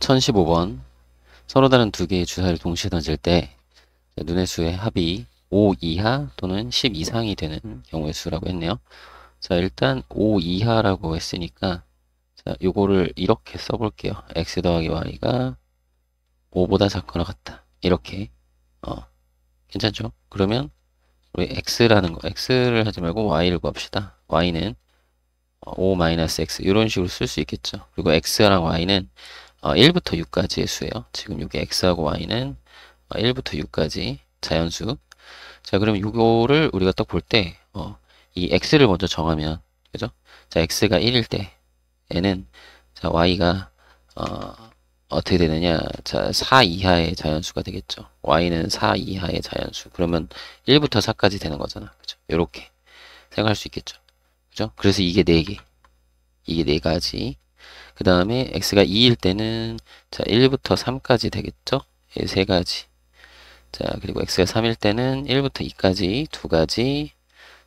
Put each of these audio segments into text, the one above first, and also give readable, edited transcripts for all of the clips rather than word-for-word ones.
1015번. 서로 다른 두 개의 주사를 동시에 던질 때 눈의 수의 합이 5 이하 또는 10 이상이 되는 경우의 수라고 했네요. 자, 일단 5 이하라고 했으니까 자, 요거를 이렇게 써볼게요. x 더하기 y가 5보다 작거나 같다. 이렇게. 괜찮죠? 그러면 우리 x라는 거, x를 하지 말고 y를 구합시다. y는 5-x 이런 식으로 쓸 수 있겠죠. 그리고 x랑 y는 1부터 6까지의 수예요. 지금 여기 x하고 y는 1부터 6까지 자연수. 자, 그럼 이거를 우리가 딱 볼 때, 이 x를 먼저 정하면, 그죠? 자, x가 1일 때, 얘는, 자, y가, 어떻게 되느냐. 자, 4 이하의 자연수가 되겠죠. y는 4 이하의 자연수. 그러면 1부터 4까지 되는 거잖아. 그죠? 요렇게 생각할 수 있겠죠. 그죠? 그래서 이게 4개. 이게 4가지. 그 다음에 x가 2일 때는, 자, 1부터 3까지 되겠죠? 예, 3가지. 자, 그리고 x가 3일 때는 1부터 2까지 2가지.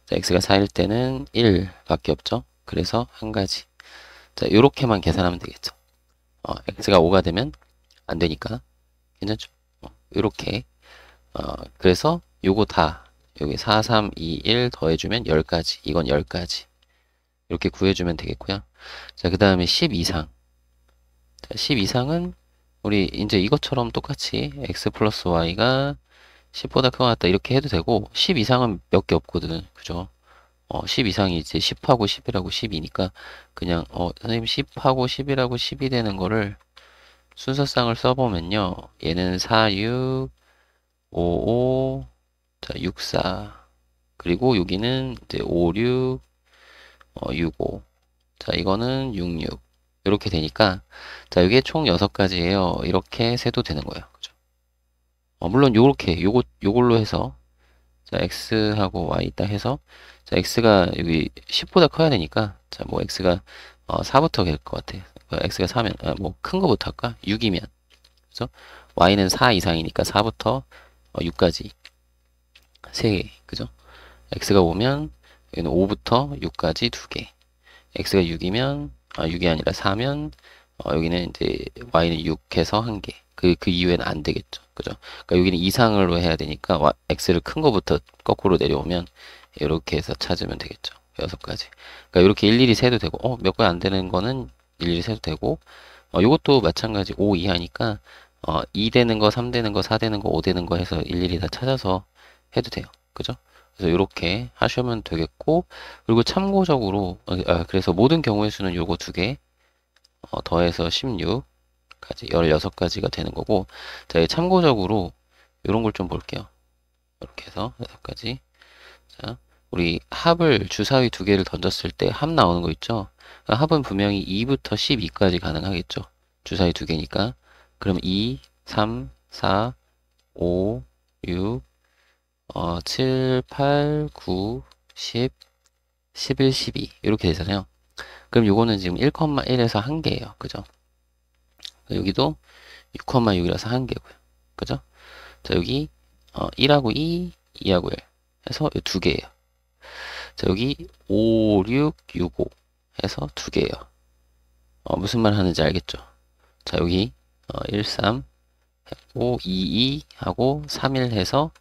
자, x가 4일 때는 1밖에 없죠. 그래서 1가지. 자, 요렇게만 계산하면 되겠죠. x가 5가 되면 안 되니까. 괜찮죠? 요렇게. 그래서 요거 다, 여기 4, 3, 2, 1 더해주면 10가지. 이건 10가지. 이렇게 구해주면 되겠고요. 자, 그 다음에 10 이상. 자, 10 이상은 우리 이제 이것처럼 똑같이 x 플러스 y가 10보다 크거나 같다 이렇게 해도 되고 10 이상은 몇 개 없거든. 그죠? 10 이상이 이제 10하고 10이라고 10이니까 그냥 선생님 10하고 10이라고 10이 되는 거를 순서상을 써보면요. 얘는 4, 6, 5, 5, 자, 6, 4 그리고 여기는 이제 5, 6, 6, 5 자, 이거는 6, 6 이렇게 되니까 자, 이게 총 6가지예요. 이렇게 세도 되는 거예요. 그죠? 물론 요렇게 요걸로 해서 자, x하고 y 딱 해서 자, x가 여기 10보다 커야 되니까 자, 뭐 x가 4부터 될 것 같아. x가 4면 뭐 큰 거부터 할까? 6이면 그래서 y는 4 이상이니까 4부터 6까지 3개. 그죠? x가 5면 여기는 5부터 6까지 2개. x가 6이면 6이 아니라 4면 여기는 이제 y는 6해서 1개. 그 이후에는 안 되겠죠. 그죠? 그러니까 여기는 이상으로 해야 되니까 x를 큰 거부터 거꾸로 내려오면 이렇게 해서 찾으면 되겠죠. 6가지. 그러니까 이렇게 일일이 세도 되고 몇 개 안 되는 거는 일일이 세도 되고 이것도 마찬가지 5 이하니까 2 되는 거, 3 되는 거, 4 되는 거, 5 되는 거 해서 일일이 다 찾아서 해도 돼요. 그죠? 그래서 이렇게 하시면 되겠고 그리고 참고적으로 그래서 모든 경우의 수는 요거 2개 더해서 16까지 16가지가 되는 거고 자, 참고적으로 이런 걸 좀 볼게요. 이렇게 해서 6가지. 자, 우리 합을 주사위 2개를 던졌을 때 합 나오는 거 있죠? 합은 분명히 2부터 12까지 가능하겠죠? 주사위 2개니까. 그럼 2, 3, 4, 5, 6, 7, 8, 9, 10, 11, 12 이렇게 되잖아요. 그럼 요거는 지금 1,1에서 1개예요. 그죠? 여기도 6,6이라서 1개고요. 그죠? 자, 여기 1하고 2, 2하고 1 해서 2개예요. 자, 여기 5, 6, 6, 5 해서 2개예요. 무슨 말 하는지 알겠죠? 자, 여기 1, 3 하고 2, 2 하고 3, 1 해서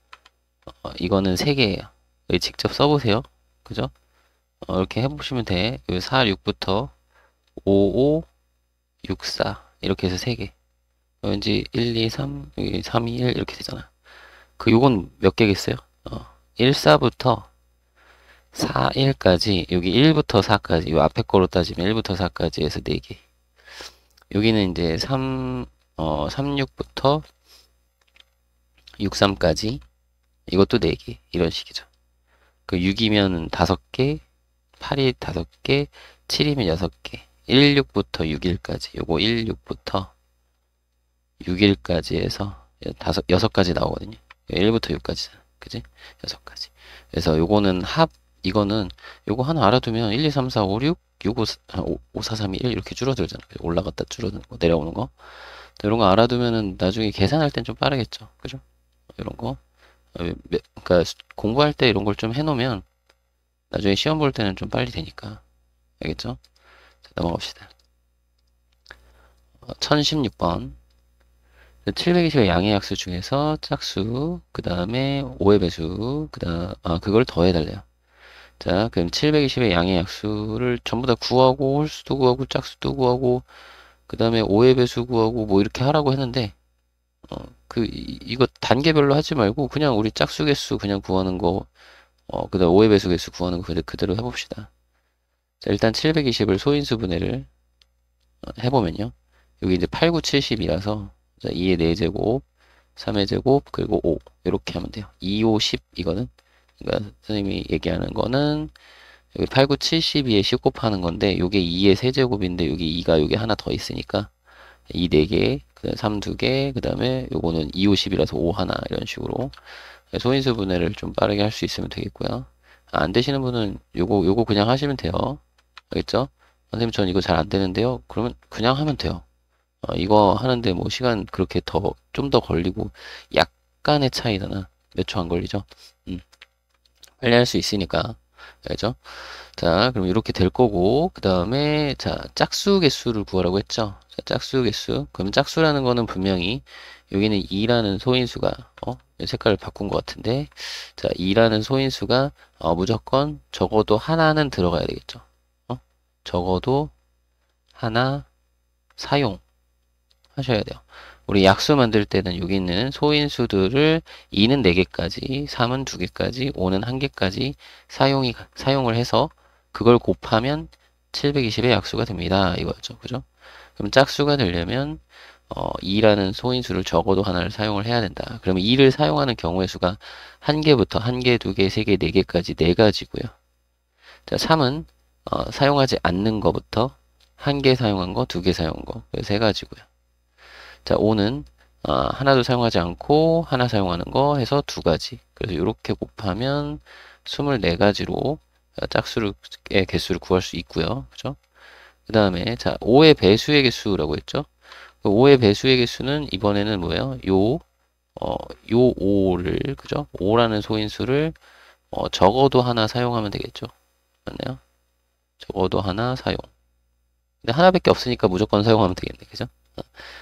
이거는 3개예요. 여기 직접 써보세요. 그죠? 이렇게 해보시면 돼. 여기 4, 6부터 5, 5, 6, 4 이렇게 해서 3개. 왠지 1, 2, 3, 여기 3, 2, 1 이렇게 되잖아. 요건 몇 개겠어요? 1, 4부터 4, 1까지 여기 1부터 4까지 요 앞에 거로 따지면 1부터 4까지 해서 4개. 여기는 이제 3, 6부터 6, 3까지 이것도 4개 이런 식이죠. 6이면 5개, 8이 5개, 7이면 6개, 1, 6부터 6일까지 요거 1, 6부터 6일까지 해서 6가지 나오거든요. 1부터 6까지 그지? 6가지. 그래서 요거는 이거는 요거 하나 알아두면 1, 2, 3, 4, 5, 6, 6, 5, 4, 3, 2, 1 이렇게 줄어들잖아. 올라갔다 줄어드는 거, 내려오는 거. 이런 거 알아두면은 나중에 계산할 땐 좀 빠르겠죠. 그죠? 이런 거. 그러니까 공부할 때 이런 걸 좀 해놓으면 나중에 시험 볼 때는 좀 빨리 되니까. 알겠죠? 자, 넘어갑시다. 1016번. 720의 양의 약수 중에서 짝수, 그 다음에 5의 배수, 그걸 더해달래요. 자, 그럼 720의 양의 약수를 전부 다 구하고, 홀수도 구하고, 짝수도 구하고, 그 다음에 5의 배수 구하고, 뭐 이렇게 하라고 했는데, 이거 단계별로 하지 말고, 그냥 우리 짝수 개수 그냥 구하는 거, 그 다음 5의 배수 개수 구하는 거 그대로 해봅시다. 자, 일단 720을 소인수 분해를 해보면요. 여기 이제 8, 9, 70이라서, 자, 2의 4제곱, 3의 제곱, 그리고 5. 이렇게 하면 돼요. 2, 5, 10 이거는. 그러니까 선생님이 얘기하는 거는 여기 8, 9, 72에 10 곱하는 건데 요게 2의 세제곱인데 여기 2가 여기 하나 더 있으니까 2 4개, 그다음 3 2개, 그다음에 요거는 2, 5, 10이라서 5 하나 이런 식으로 소인수 분해를 좀 빠르게 할 수 있으면 되겠고요. 안 되시는 분은 요거 그냥 하시면 돼요. 알겠죠? 선생님 전 이거 잘 안 되는데요. 그러면 그냥 하면 돼요. 이거 하는데 뭐 시간 그렇게 좀 더 걸리고 약간의 차이잖아. 몇 초 안 걸리죠? 빨리 할 수 있으니까. 알죠? 자, 그럼 이렇게 될 거고, 그 다음에, 자, 짝수 개수를 구하라고 했죠? 자, 짝수 개수. 그럼 짝수라는 거는 분명히, 여기는 2라는 소인수가, 색깔을 바꾼 것 같은데, 자, 2라는 소인수가, 무조건 적어도 하나는 들어가야 되겠죠? 적어도 하나 사용하셔야 돼요. 우리 약수 만들 때는 여기 있는 소인수들을 2는 4개까지, 3은 2개까지, 5는 1개까지 사용을 해서 그걸 곱하면 720의 약수가 됩니다. 이거죠. 그죠? 그럼 짝수가 되려면 2라는 소인수를 적어도 하나를 사용을 해야 된다. 그러면 2를 사용하는 경우의 수가 1개부터 1개, 2개, 3개, 4개까지 4가지고요. 자, 3은 사용하지 않는 거부터 1개 사용한 거, 2개 사용한 거, 3가지고요. 자, 5는 하나도 사용하지 않고 하나 사용하는 거 해서 2가지. 그래서 이렇게 곱하면 24가지로 짝수의 개수를 구할 수 있고요. 그죠? 그 다음에 자, 5의 배수의 개수라고 했죠? 5의 배수의 개수는 이번에는 뭐예요? 요 5를, 그죠? 5라는 소인수를 적어도 하나 사용하면 되겠죠? 맞나요? 적어도 하나 사용. 근데 하나밖에 없으니까 무조건 사용하면 되겠네. 그죠?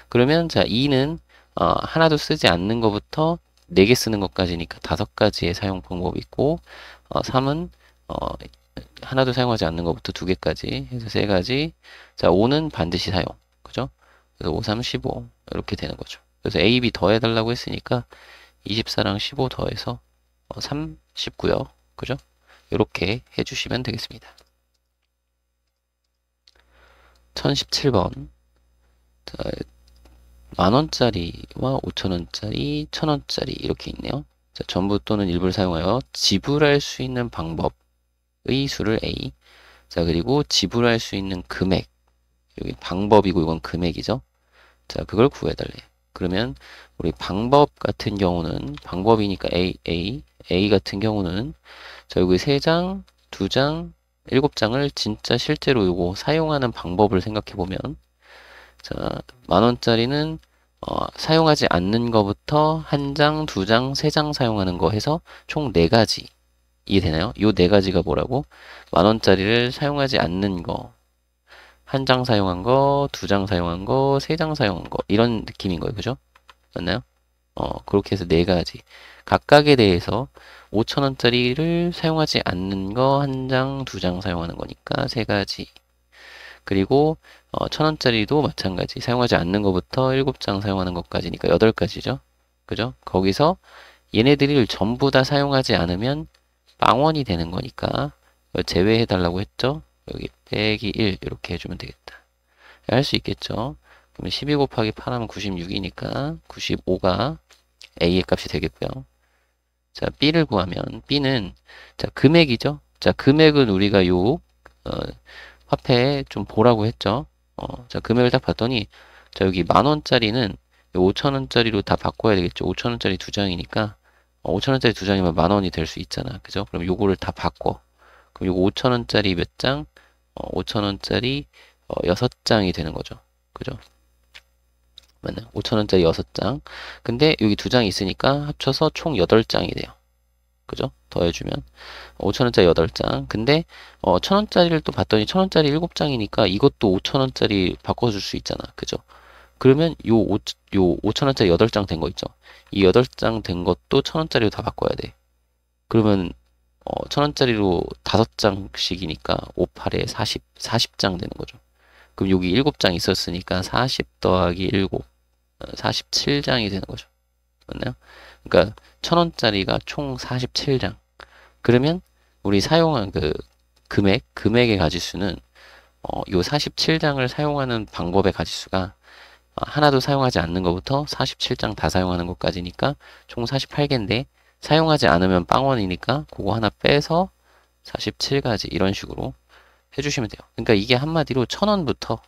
그러면 자 2는 하나도 쓰지 않는 것부터 4개 쓰는 것까지니까 5가지의 사용 방법이 있고 3은 하나도 사용하지 않는 것부터 2개까지 해서 3가지. 자 5는 반드시 사용. 그죠? 그래서 5, 3, 15 이렇게 되는 거죠. 그래서 A, B 더해달라고 했으니까 24랑 15 더해서 39요. 그죠? 이렇게 해주시면 되겠습니다. 1017번. 자, 10,000원짜리와 5,000원짜리, 1,000원짜리 이렇게 있네요. 자, 전부 또는 일부를 사용하여 지불할 수 있는 방법의 수를 A. 자, 그리고 지불할 수 있는 금액. 여기 방법이고 이건 금액이죠. 자, 그걸 구해달래. 그러면 우리 방법 같은 경우는 방법이니까 A 같은 경우는 자, 여기 3장, 2장, 7장을 진짜 실제로 요거 사용하는 방법을 생각해 보면 자, 10,000원짜리는 사용하지 않는 거부터 1장, 2장, 3장 사용하는 거 해서 총 4가지. 이해되나요? 요 4가지가 뭐라고? 10,000원짜리를 사용하지 않는 거. 1장 사용한 거, 2장 사용한 거, 3장 사용한 거. 이런 느낌인 거예요. 그죠? 맞나요? 그렇게 해서 4가지. 각각에 대해서 5,000원짜리를 사용하지 않는 거 1장, 2장 사용하는 거니까 3가지. 그리고 1,000원짜리도 마찬가지. 사용하지 않는 것부터 7장 사용하는 것까지니까 8가지죠. 그죠? 거기서 얘네들을 전부 다 사용하지 않으면 빵원이 되는 거니까 제외해 달라고 했죠. 여기 빼기 1 이렇게 해주면 되겠다. 할 수 있겠죠. 그러면 12 곱하기 8 하면 96이니까 95가 A의 값이 되겠고요. 자, B를 구하면 B는 자 금액이죠. 자, 금액은 우리가 요 화폐에 좀 보라고 했죠. 자, 금액을 딱 봤더니 자, 여기 10,000원짜리는 5,000원짜리로 다 바꿔야 되겠죠. 5,000원짜리 2장이니까 5,000원짜리 2장이면 10,000원이 될 수 있잖아. 그죠? 그럼 요거를 다 바꿔. 그럼 요거 5,000원짜리 몇 장? 5,000원짜리 6장이 되는 거죠. 그죠? 맞나요? 5,000원짜리 6장. 근데 여기 2장이 있으니까 합쳐서 총 8장이 돼요. 그죠? 더해주면 5,000원짜리 8장. 근데 1,000원짜리를 또 봤더니 1,000원짜리 7장이니까 이것도 5,000원짜리 바꿔줄 수 있잖아. 그죠? 그러면 요 5천원짜리 8장 된 거 있죠? 이 8장 된 것도 1,000원짜리로 다 바꿔야 돼. 그러면 1,000원짜리로 5장씩이니까 5, 8에 40장 되는 거죠. 그럼 여기 7장 있었으니까 40 더하기 7, 47장이 되는 거죠. 맞나요? 그러니까 1,000원짜리가 총 47장. 그러면 우리 사용한 그 금액의 가지수는 요 47장을 사용하는 방법의 가지수가 하나도 사용하지 않는 것부터 47장 다 사용하는 것까지니까 총 48개인데 사용하지 않으면 빵원이니까 그거 하나 빼서 47가지 이런 식으로 해주시면 돼요. 그러니까 이게 한마디로 1,000원부터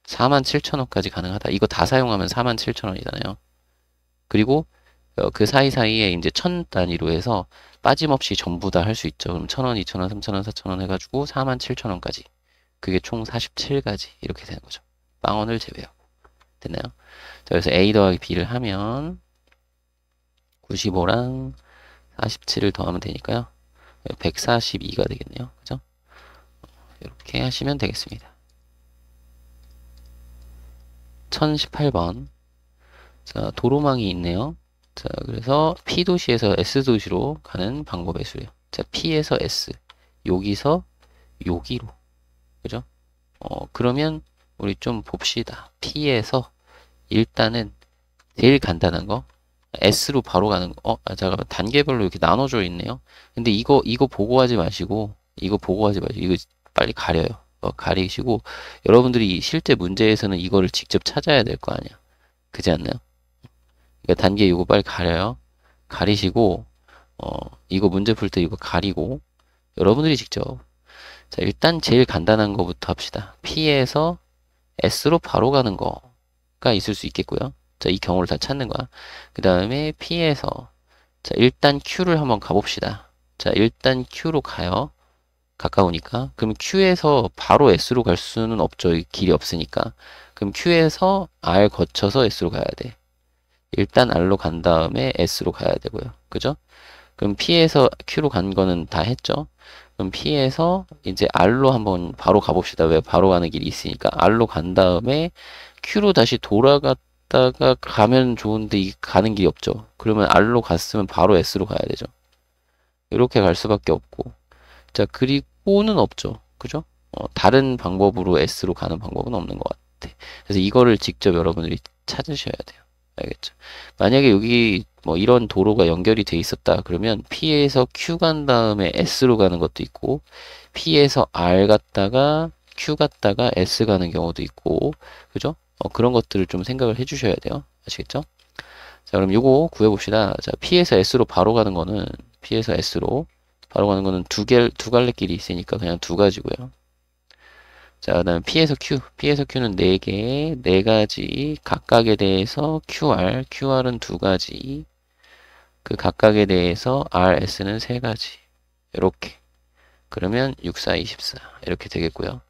47,000원까지 가능하다. 이거 다 사용하면 47,000원이잖아요. 그리고 그 사이사이에 이제 1,000 단위로 해서 빠짐없이 전부 다 할 수 있죠. 그럼 1,000원, 2,000원, 3,000원, 4,000원 해가지고 47,000원까지. 그게 총 47가지 이렇게 되는 거죠. 빵원을 제외하고. 됐나요? 자, 그래서 A 더하기 B를 하면 95랑 47을 더하면 되니까요. 142가 되겠네요. 그죠? 이렇게 하시면 되겠습니다. 1018번. 자, 도로망이 있네요. 자, 그래서 P도시에서 S도시로 가는 방법의 수요. 자, P에서 S. 여기서 여기로. 그죠? 그러면 우리 좀 봅시다. P에서 일단은 제일 간단한 거. S로 바로 가는 거. 잠깐만. 단계별로 이렇게 나눠져 있네요. 근데 이거 보고 하지 마시고, 이거 빨리 가려요. 가리시고, 여러분들이 실제 문제에서는 이거를 직접 찾아야 될 거 아니야. 그지 않나요? 그러니까 단계 이거 빨리 가려요. 가리시고, 이거 문제 풀 때 이거 가리고, 여러분들이 직접. 자, 일단 제일 간단한 거부터 합시다. P에서 S로 바로 가는 거가 있을 수 있겠고요. 자, 이 경우를 다 찾는 거야. 그 다음에 P에서, 자, 일단 Q를 한번 가봅시다. 자, 일단 Q로 가요. 가까우니까. 그럼 Q에서 바로 S로 갈 수는 없죠. 길이 없으니까. 그럼 Q에서 R 거쳐서 S로 가야 돼. 일단 R로 간 다음에 S로 가야 되고요. 그죠? 그럼 P에서 Q로 간 거는 다 했죠? 그럼 P에서 이제 R로 한번 바로 가봅시다. 왜 바로 가는 길이 있으니까. R로 간 다음에 Q로 다시 돌아갔다가 가면 좋은데 이 가는 길이 없죠. 그러면 R로 갔으면 바로 S로 가야 되죠. 이렇게 갈 수밖에 없고. 자, 그리고는 없죠. 그죠? 다른 방법으로 S로 가는 방법은 없는 것 같아. 그래서 이거를 직접 여러분들이 찾으셔야 돼요. 알겠죠? 만약에 여기 뭐 이런 도로가 연결이 돼 있었다 그러면 P에서 Q 간 다음에 S로 가는 것도 있고 P에서 R 갔다가 Q 갔다가 S 가는 경우도 있고 그죠? 그런 것들을 좀 생각을 해 주셔야 돼요. 아시겠죠? 자, 그럼 요거 구해 봅시다. 자, P에서 S로 바로 가는 거는 P에서 S로 바로 가는 거는 두 갈래 길이 있으니까 그냥 두 가지고요. 자, 그 다음에 P에서 Q. P에서 Q는 4개, 4가지. 각각에 대해서 QR은 2가지. 그 각각에 대해서 RS는 3가지. 이렇게. 그러면 6, 4, 24. 이렇게 되겠고요.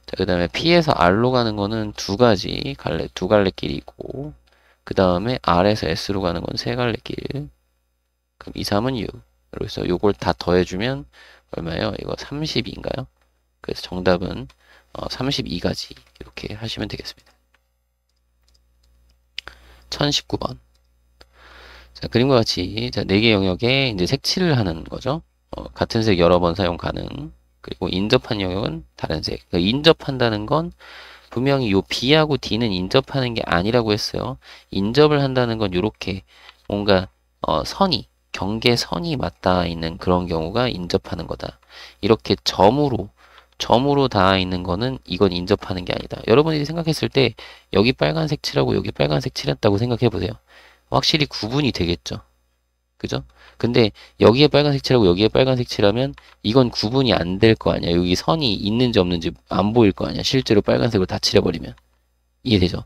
자, 그 다음에 P에서 R로 가는 거는 2가지. 두 갈래 길이고. 그 다음에 R에서 S로 가는 건 3갈래 길. 그럼 2, 3은 6. 그래서 요걸 다 더해주면 얼마예요? 이거 32인가요? 그래서 정답은 32가지 이렇게 하시면 되겠습니다. 1019번. 자, 그림과 같이 자, 4개 영역에 이제 색칠을 하는 거죠. 같은 색 여러 번 사용 가능. 그리고 인접한 영역은 다른 색. 그러니까 인접한다는 건 분명히 요 B하고 D는 인접하는 게 아니라고 했어요. 인접을 한다는 건 이렇게 뭔가 경계선이 맞닿아 있는 그런 경우가 인접하는 거다. 이렇게 점으로 닿아 있는 거는 이건 인접하는 게 아니다. 여러분들이 생각했을 때 여기 빨간색 칠하고 여기 빨간색 칠했다고 생각해 보세요. 확실히 구분이 되겠죠. 그죠? 근데 여기에 빨간색 칠하고 여기에 빨간색 칠하면 이건 구분이 안 될 거 아니야. 여기 선이 있는지 없는지 안 보일 거 아니야. 실제로 빨간색으로 다 칠해버리면. 이해되죠?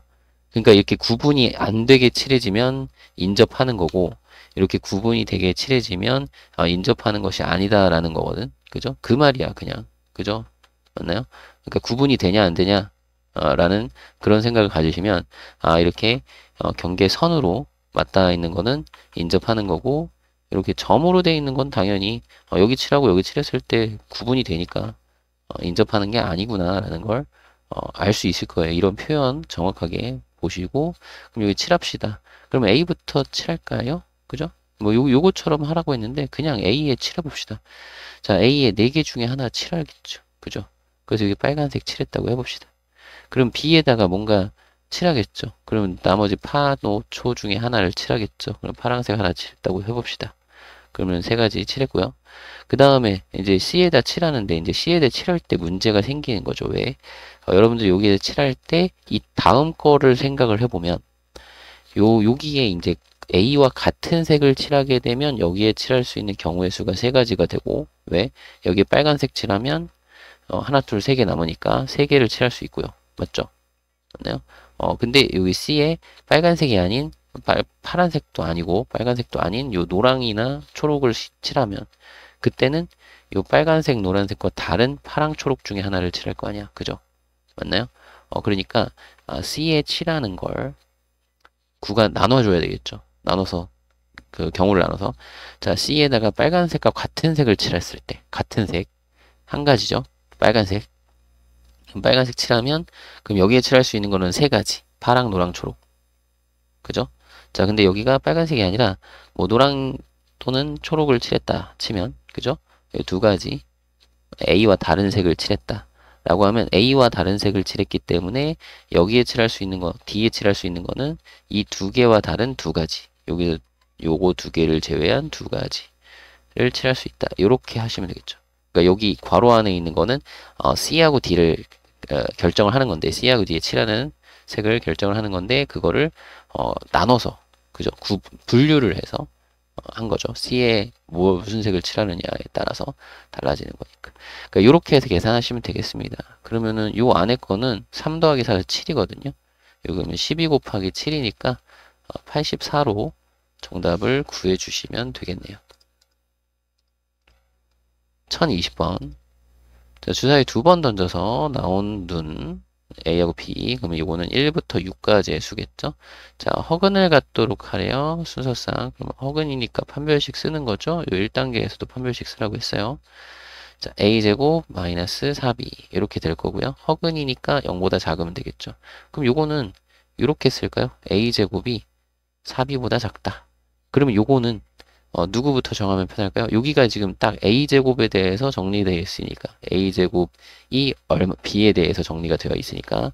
그러니까 이렇게 구분이 안 되게 칠해지면 인접하는 거고 이렇게 구분이 되게 칠해지면 인접하는 것이 아니다라는 거거든. 그죠? 그 말이야 그냥. 그죠? 맞나요? 그러니까 구분이 되냐 안 되냐 라는 그런 생각을 가지시면 이렇게 경계선으로 맞닿아 있는 거는 인접하는 거고 이렇게 점으로 되어 있는 건 당연히 여기 칠하고 여기 칠했을 때 구분이 되니까 인접하는 게 아니구나 라는 걸 알 수 있을 거예요. 이런 표현 정확하게 보시고, 그럼 여기 칠합시다. 그럼 A부터 칠할까요? 그죠? 뭐 요거처럼 하라고 했는데 그냥 A에 칠해봅시다. 자, A에 4개 중에 하나 칠하겠죠. 그죠? 그래서 여기 빨간색 칠했다고 해봅시다. 그럼 B에다가 뭔가 칠하겠죠. 그러면 나머지 파, 노, 초 중에 하나를 칠하겠죠. 그럼 파란색 하나 칠했다고 해봅시다. 그러면 세 가지 칠했고요. 그 다음에 이제 C에다 칠하는데 이제 C에다 칠할 때 문제가 생기는 거죠. 왜? 여러분들 여기에 칠할 때 이 다음 거를 생각을 해보면 여기에 이제 A와 같은 색을 칠하게 되면 여기에 칠할 수 있는 경우의 수가 세 가지가 되고, 왜? 여기 빨간색 칠하면 하나, 둘, 세 개 남으니까 세 개를 칠할 수 있고요. 맞죠? 맞나요? 근데 여기 C에 빨간색이 아닌 파란색도 아니고 빨간색도 아닌 요 노랑이나 초록을 칠하면 그때는 요 빨간색, 노란색과 다른 파랑, 초록 중에 하나를 칠할 거 아니야. 그죠? 맞나요? 그러니까 C에 칠하는 걸 구간 나눠줘야 되겠죠. 나눠서 그 경우를 나눠서 자 C에다가 빨간색과 같은 색을 칠했을 때 같은 색 한 가지죠. 빨간색 빨간색 칠하면 그럼 여기에 칠할 수 있는 거는 세 가지 파랑, 노랑, 초록 그죠? 자 근데 여기가 빨간색이 아니라 뭐 노랑 또는 초록을 칠했다 치면 그죠? 여기 두 가지 A와 다른 색을 칠했다 라고 하면 A와 다른 색을 칠했기 때문에 여기에 칠할 수 있는 거 D에 칠할 수 있는 거는 이 두 개와 다른 두 가지 여기 요거 두 개를 제외한 두 가지를 칠할 수 있다 이렇게 하시면 되겠죠. 그러니까 여기 괄호 안에 있는 거는 C하고 D를 결정을 하는 건데 C하고 D에 칠하는 색을 결정을 하는 건데 그거를 나눠서 그죠? 분류를 해서 한 거죠. C에 무슨 색을 칠하느냐에 따라서 달라지는 거니까. 그러니까 이렇게 해서 계산하시면 되겠습니다. 그러면은 요 안에 거는 3 더하기 4가 7이거든요. 요거는 12 곱하기 7이니까 84로 정답을 구해 주시면 되겠네요. 1020번. 자, 주사위 2번 던져서 나온 눈 A하고 B. 그러면 이거는 1부터 6까지의 수겠죠. 자, 허근을 갖도록 하래요. 순서상. 그럼 허근이니까 판별식 쓰는 거죠. 요 1단계에서도 판별식 쓰라고 했어요. 자, A제곱 마이너스 4B. 이렇게 될 거고요. 허근이니까 0보다 작으면 되겠죠. 그럼 요거는 이렇게 쓸까요? A제곱이 4B보다 작다. 그러면 요거는 누구부터 정하면 편할까요? 여기가 지금 딱 A제곱에 대해서 정리되어 있으니까 A제곱이 B에 대해서 정리가 되어 있으니까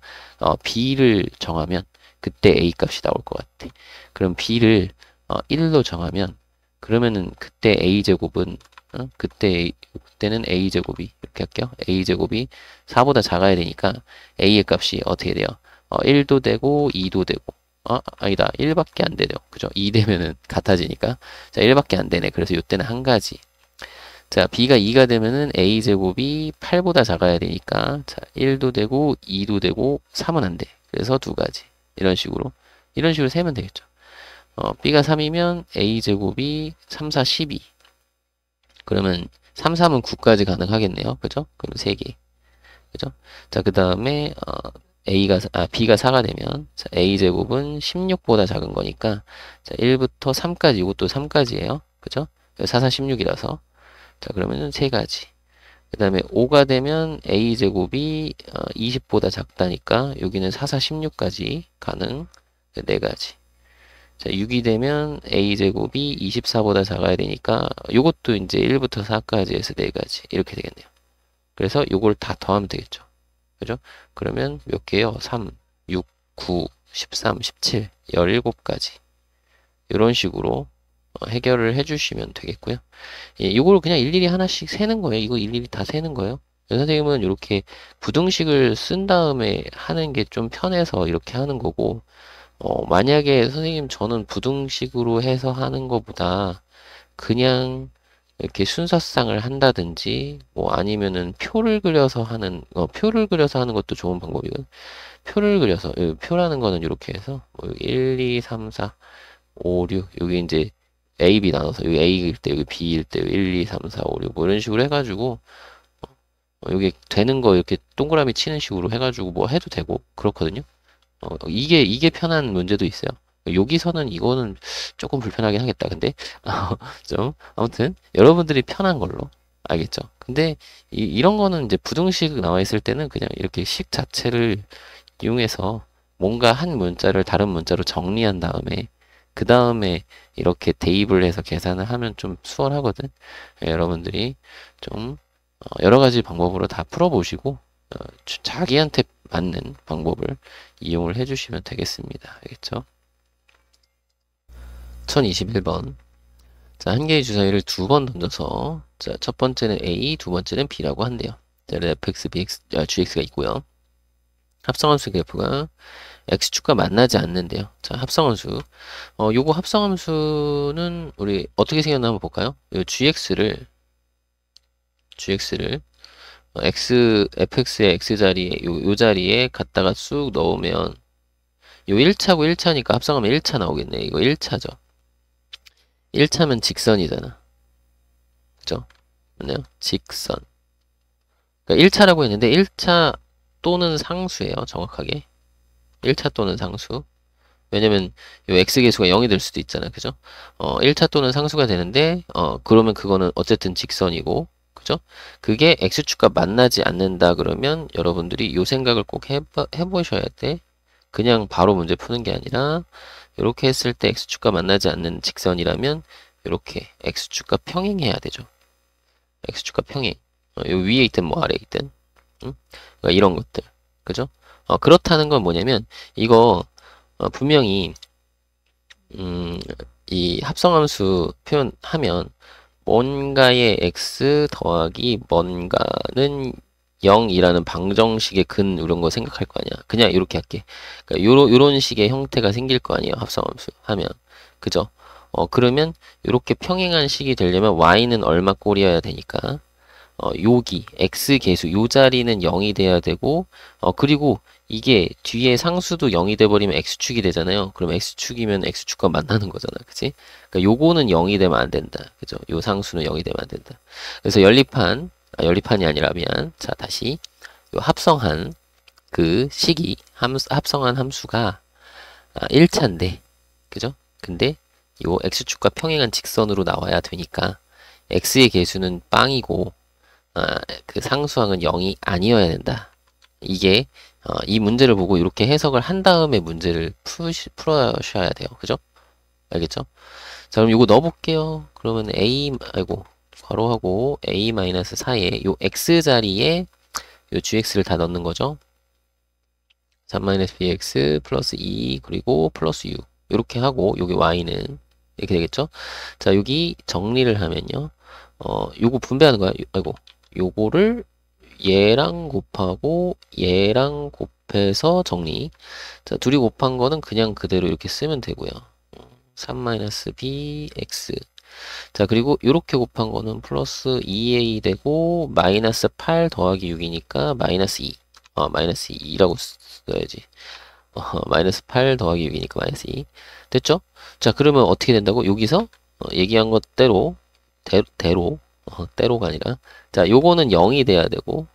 B를 정하면 그때 A 값이 나올 것 같아. 그럼 B를 1로 정하면 그러면은 그때 A제곱은 그때는 A제곱이 이렇게 할게요. A제곱이 4보다 작아야 되니까 A의 값이 어떻게 돼요? 1도 되고 2도 되고 아니다. 1밖에 안 되네요. 그죠? 2 되면은 같아지니까. 자, 1밖에 안 되네. 그래서 이때는 한 가지. 자, B가 2가 되면은 A제곱이 8보다 작아야 되니까. 자, 1도 되고, 2도 되고, 3은 안 돼. 그래서 두 가지. 이런 식으로 세면 되겠죠. B가 3이면 A제곱이 3, 4, 12. 그러면 3, 3은 9까지 가능하겠네요. 그죠? 그럼 3개. 그죠? 자, 그 다음에, B가 4가 되면, 자, A제곱은 16보다 작은 거니까, 자, 1부터 3까지, 이것도 3까지예요. 그죠? 4, 4, 16이라서. 자, 그러면은 세 가지. 그 다음에 5가 되면 A제곱이 20보다 작다니까, 여기는 4, 4, 16까지 가능. 네 가지. 자, 6이 되면 A제곱이 24보다 작아야 되니까, 요것도 이제 1부터 4까지 해서 네 가지. 이렇게 되겠네요. 그래서 요걸 다 더하면 되겠죠. 그죠? 그러면 몇 개요? 3, 6, 9, 13, 17, 17가지. 이런 식으로 해결을 해주시면 되겠고요. 예, 이걸 그냥 일일이 하나씩 세는 거예요. 이거 일일이 다 세는 거예요. 선생님은 이렇게 부등식을 쓴 다음에 하는 게 좀 편해서 이렇게 하는 거고, 만약에 선생님 저는 부등식으로 해서 하는 것보다 그냥 이렇게 순서상을 한다든지 뭐 아니면은 표를 그려서 하는 것도 좋은 방법이거든. 표를 그려서 표라는 거는 이렇게 해서 뭐 1, 2, 3, 4, 5, 6 여기 이제 A, B 나눠서 여기 A일 때 여기 B일 때 1, 2, 3, 4, 5, 6 뭐 이런 식으로 해가지고 여기 되는 거 이렇게 동그라미 치는 식으로 해가지고 뭐 해도 되고 그렇거든요. 이게 편한 문제도 있어요. 여기서는 이거는 조금 불편하긴 하겠다. 근데 좀 아무튼 여러분들이 편한 걸로 알겠죠? 근데 이런 거는 이제 부등식 나와 있을 때는 그냥 이렇게 식 자체를 이용해서 뭔가 한 문자를 다른 문자로 정리한 다음에 그 다음에 이렇게 대입을 해서 계산을 하면 좀 수월하거든. 여러분들이 좀 여러 가지 방법으로 다 풀어보시고 자기한테 맞는 방법을 이용을 해주시면 되겠습니다. 알겠죠? 1021번. 자, 한 개의 주사위를 두 번 던져서 자, 첫 번째는 A, 두 번째는 B라고 한대요. 자, fx, bx, gx가 있고요. 합성함수 그래프가 x축과 만나지 않는데요. 자, 합성함수. 요거 합성함수는 우리 어떻게 생겼나 한번 볼까요? 요 gx를 fx의 x 자리에 요 자리에 갖다가 쑥 넣으면 요 1차고 1차니까 합성하면 1차 나오겠네. 이거 1차죠. 1차면 직선이잖아. 그죠? 맞나요? 직선. 그러니까 1차라고 했는데 1차 또는 상수예요. 정확하게. 1차 또는 상수. 왜냐면 요 x계수가 0이 될 수도 있잖아. 그죠? 1차 또는 상수가 되는데 그러면 그거는 어쨌든 직선이고 그죠? 그게 x축과 만나지 않는다 그러면 여러분들이 요 생각을 꼭 해보셔야 돼. 그냥 바로 문제 푸는 게 아니라 이렇게 했을 때 x축과 만나지 않는 직선이라면 이렇게 x축과 평행해야 되죠. x축과 평행. 요 위에 있든 뭐 아래에 있든. 응? 그러니까 이런 것들. 그죠? 그렇다는 건 뭐냐면 이거 분명히 이 합성함수 표현하면 뭔가의 x 더하기 뭔가는 0이라는 방정식의 근 이런 거 생각할 거 아니야. 그냥 이렇게 할게. 그러니까 요런 식의 형태가 생길 거 아니에요. 합성함수 하면. 그죠? 그러면 이렇게 평행한 식이 되려면 y는 얼마 꼴이어야 되니까 여기 x 계수 요 자리는 0이 돼야 되고 그리고 이게 뒤에 상수도 0이 돼 버리면 x축이 되잖아요. 그럼 x축이면 x축과 만나는 거잖아. 그치? 그러니까 요거는 0이 되면 안 된다. 그죠? 요 상수는 0이 되면 안 된다. 그래서 연립판이 아니라 미안. 자, 다시 요 합성한 그 식이 합성한 함수가 1차인데 그죠? 근데 요 x축과 평행한 직선으로 나와야 되니까 x의 계수는 빵이고 그 상수항은 0이 아니어야 된다. 이게 이 문제를 보고 이렇게 해석을 한 다음에 문제를 풀어셔야 돼요. 그죠? 알겠죠? 자, 그럼 이거 넣어볼게요. 그러면 괄호하고 a-4에 요 x 자리에 요 gx를 다 넣는 거죠. 3-bx 플러스 2 그리고 플러스 6 이렇게 하고 여기 y는 이렇게 되겠죠? 자, 여기 정리를 하면요. 요거 분배하는 거야. 요거를 얘랑 곱하고 얘랑 곱해서 정리. 자, 둘이 곱한 거는 그냥 그대로 이렇게 쓰면 되고요. 3-bx. 자, 그리고 이렇게 곱한 거는 플러스 2a 되고 마이너스 8 더하기 6이니까 마이너스 2. 마이너스 2라고 써야지. 마이너스 8 더하기 6이니까 마이너스 2. 됐죠? 자, 그러면 어떻게 된다고? 여기서 얘기한 것대로 대로가 아니라 자, 요거는 0이 돼야 되고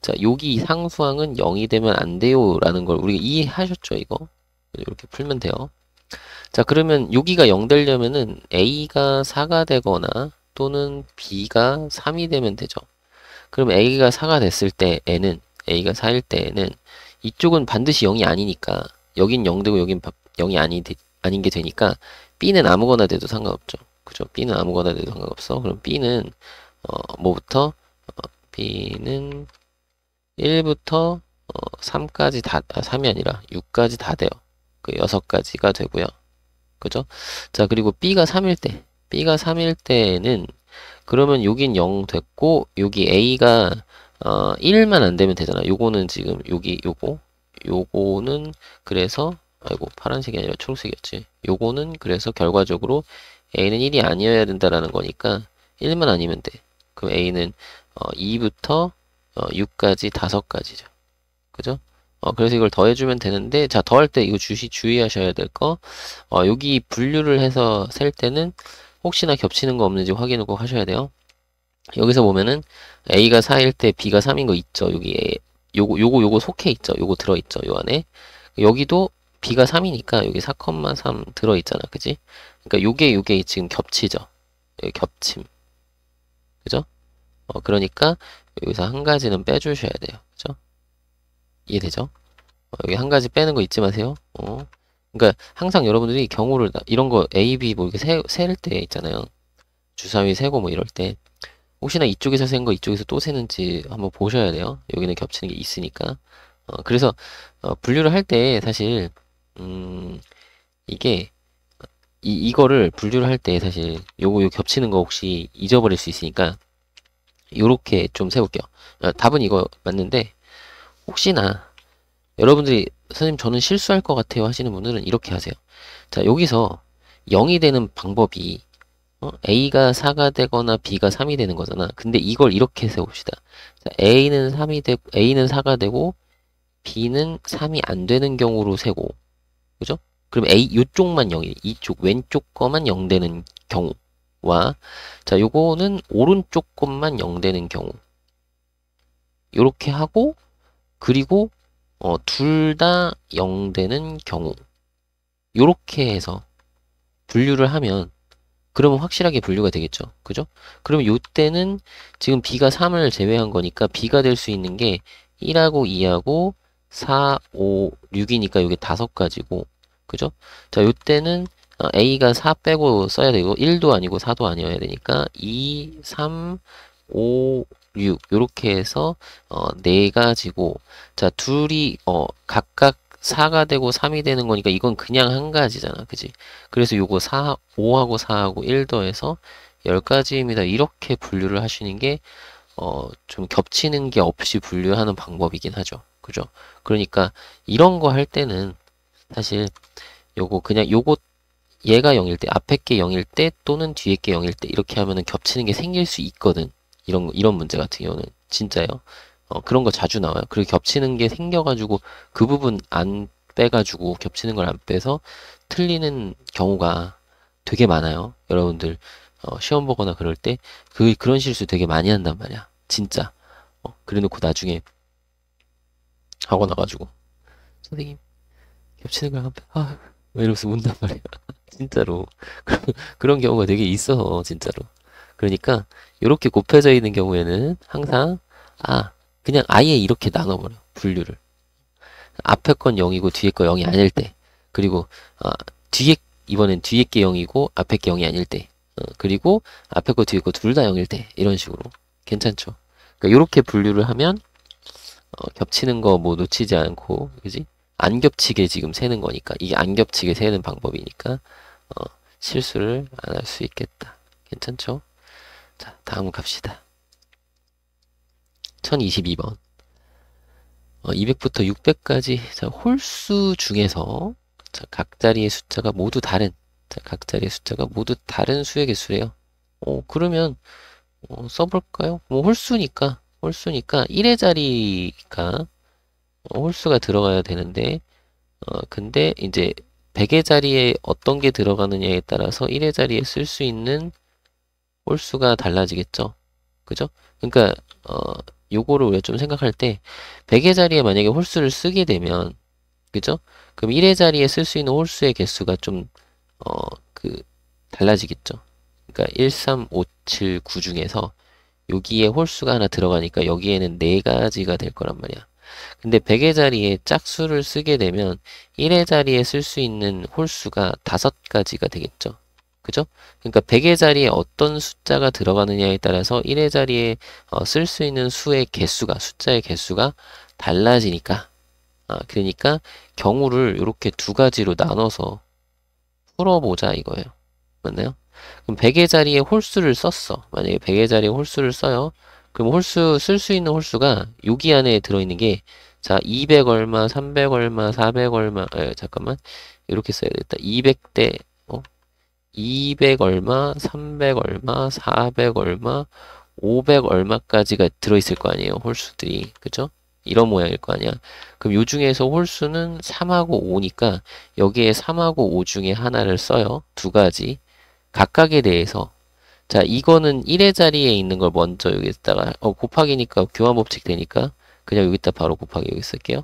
자, 여기 상수항은 0이 되면 안 돼요 라는 걸 우리가 이해하셨죠, 이거? 이렇게 풀면 돼요. 자, 그러면 여기가 0 되려면은 A가 4가 되거나 또는 B가 3이 되면 되죠. 그럼 A가 4가 됐을 때 A가 4일 때에는 이쪽은 반드시 0이 아니니까 여긴 0 되고 여긴 0이 아닌 게 되니까 B는 아무거나 돼도 상관없죠. 그죠? B는 아무거나 돼도 상관없어. 그럼 B는 뭐부터? B는 1부터 3까지 3이 아니라 6까지 다 돼요. 그 6가지가 되고요. 그죠? 자, 그리고 B가 3일 때는 그러면 여긴 0 됐고 여기 A가 1만 안 되면 되잖아. 요거는 지금 요거는 그래서 파란색이 아니라 초록색이었지. 요거는 그래서 결과적으로 A는 1이 아니어야 된다라는 거니까 1만 아니면 돼. 그럼 A는 2부터 6까지 5가지죠. 그죠? 그래서 이걸 더해주면 되는데, 자, 더할 때 이거 주의하셔야 될 거, 여기 분류를 해서 셀 때는 혹시나 겹치는 거 없는지 확인을 꼭 하셔야 돼요. 여기서 보면은 A가 4일 때 B가 3인 거 있죠. 여기 요거 속해 있죠. 요거 들어 있죠. 요 안에. 여기도 B가 3이니까 여기 4,3 들어 있잖아. 그지? 그러니까 요게 지금 겹치죠. 여기 겹침. 그죠? 그러니까 여기서 한 가지는 빼주셔야 돼요. 그죠? 이해되죠? 여기 한 가지 빼는 거 잊지 마세요. 그러니까 항상 여러분들이 경우를 이런 거 A, B 뭐 이렇게 셀 때 있잖아요. 주사위 세고 뭐 이럴 때 혹시나 이쪽에서 센 거 이쪽에서 또 세는지 한번 보셔야 돼요. 여기는 겹치는 게 있으니까. 그래서 분류를 할 때 사실 이게 이거를 분류를 할 때 사실 요거 겹치는 거 혹시 잊어버릴 수 있으니까 요렇게 좀 세울게요. 답은 이거 맞는데 혹시나 여러분들이 선생님 저는 실수할 것 같아요 하시는 분들은 이렇게 하세요. 자, 여기서 0이 되는 방법이 A가 4가 되거나 B가 3이 되는 거잖아. 근데 이걸 이렇게 세웁시다. 자, A는 4가 되고 B는 3이 안 되는 경우로 세고, 그죠? 그럼 요쪽만 0이, 이쪽 왼쪽 거만 0 되는 경우와, 자, 요거는 오른쪽 것만 0 되는 경우. 요렇게 하고, 그리고 둘 다 0 되는 경우. 요렇게 해서 분류를 하면 그러면 확실하게 분류가 되겠죠. 그죠? 그러면 요때는 지금 B가 3을 제외한 거니까 B가 될 수 있는 게 1하고 2하고 4, 5, 6이니까 요게 5가지고 그죠? 자, 요때는 A가 4 빼고 써야 되고 1도 아니고 4도 아니어야 되니까 2, 3, 5, 6 요렇게 해서 4가지고 자, 둘이 각각 4가 되고 3이 되는 거니까 이건 그냥 한 가지잖아. 그지? 그래서 요거 5하고 4하고 1 더해서 10가지입니다. 이렇게 분류를 하시는 게 좀 겹치는 게 없이 분류하는 방법이긴 하죠. 그죠? 그러니까 이런 거 할 때는 사실 요거 그냥 요거 얘가 0일 때, 앞에 게 0일 때 또는 뒤에 게 0일 때 이렇게 하면은 겹치는 게 생길 수 있거든. 이런 문제 같은 경우는 진짜요. 그런 거 자주 나와요. 그리고 겹치는 게 생겨가지고 그 부분 안 빼가지고 겹치는 걸 안 빼서 틀리는 경우가 되게 많아요. 여러분들 시험 보거나 그럴 때 그런 실수 되게 많이 한단 말이야. 진짜. 그래놓고 나중에 하고 나가지고 선생님 겹치는 걸 안 빼. 왜 이러면서 운단 말이야. 진짜로. 그런 경우가 되게 있어, 진짜로. 그러니까 이렇게 곱해져 있는 경우에는 항상 그냥 아예 이렇게 나눠버려. 분류를. 앞에 건 0이고 뒤에 거 0이 아닐 때. 그리고 뒤에 이번엔 뒤에 게 0이고 앞에 게 0이 아닐 때. 그리고 앞에 거 뒤에 거 둘 다 0일 때. 이런 식으로. 괜찮죠? 그러니까 이렇게 분류를 하면 겹치는 거 뭐 놓치지 않고, 그지? 안 겹치게 지금 세는 거니까. 이게 안 겹치게 세는 방법이니까 실수를 안 할 수 있겠다. 괜찮죠? 자, 다음 갑시다. 1022번. 200부터 600까지 자, 홀수 중에서 자, 각 자리의 숫자가 모두 다른 각 자리의 숫자가 모두 다른 수의 개수래요. 그러면 써볼까요? 뭐 홀수니까 1의 자리가 홀수가 들어가야 되는데 근데 이제 100의 자리에 어떤 게 들어가느냐에 따라서 1의 자리에 쓸 수 있는 홀수가 달라지겠죠. 그죠? 그러니까 요거를 우리가 좀 생각할 때 100의 자리에 만약에 홀수를 쓰게 되면 그죠? 그럼 1의 자리에 쓸 수 있는 홀수의 개수가 좀 달라지겠죠. 그러니까 1, 3, 5, 7, 9 중에서 여기에 홀수가 하나 들어가니까 여기에는 4가지가 될 거란 말이야. 근데 100의 자리에 짝수를 쓰게 되면 1의 자리에 쓸 수 있는 홀수가 5가지가 되겠죠. 그죠? 그러니까 100의 자리에 어떤 숫자가 들어가느냐에 따라서 1의 자리에 쓸 수 있는 숫자의 개수가 달라지니까 그러니까 경우를 이렇게 두 가지로 나눠서 풀어보자 이거예요. 맞나요? 그럼 100의 자리에 홀수를 썼어. 만약에 100의 자리에 홀수를 써요. 그럼 쓸 수 있는 홀수가 여기 안에 들어있는 게 자, 200 얼마, 300 얼마, 400 얼마, 잠깐만. 이렇게 써야겠다. 200대 200 얼마, 300 얼마, 400 얼마, 500 얼마까지가 들어있을 거 아니에요. 홀수들이. 그죠? 이런 모양일 거 아니야. 그럼 요 중에서 홀수는 3하고 5니까 여기에 3하고 5 중에 하나를 써요. 두 가지. 각각에 대해서. 자, 이거는 1의 자리에 있는 걸 먼저 여기다가 곱하기니까 교환 법칙 되니까 그냥 여기다 바로 곱하기 여기 쓸게요.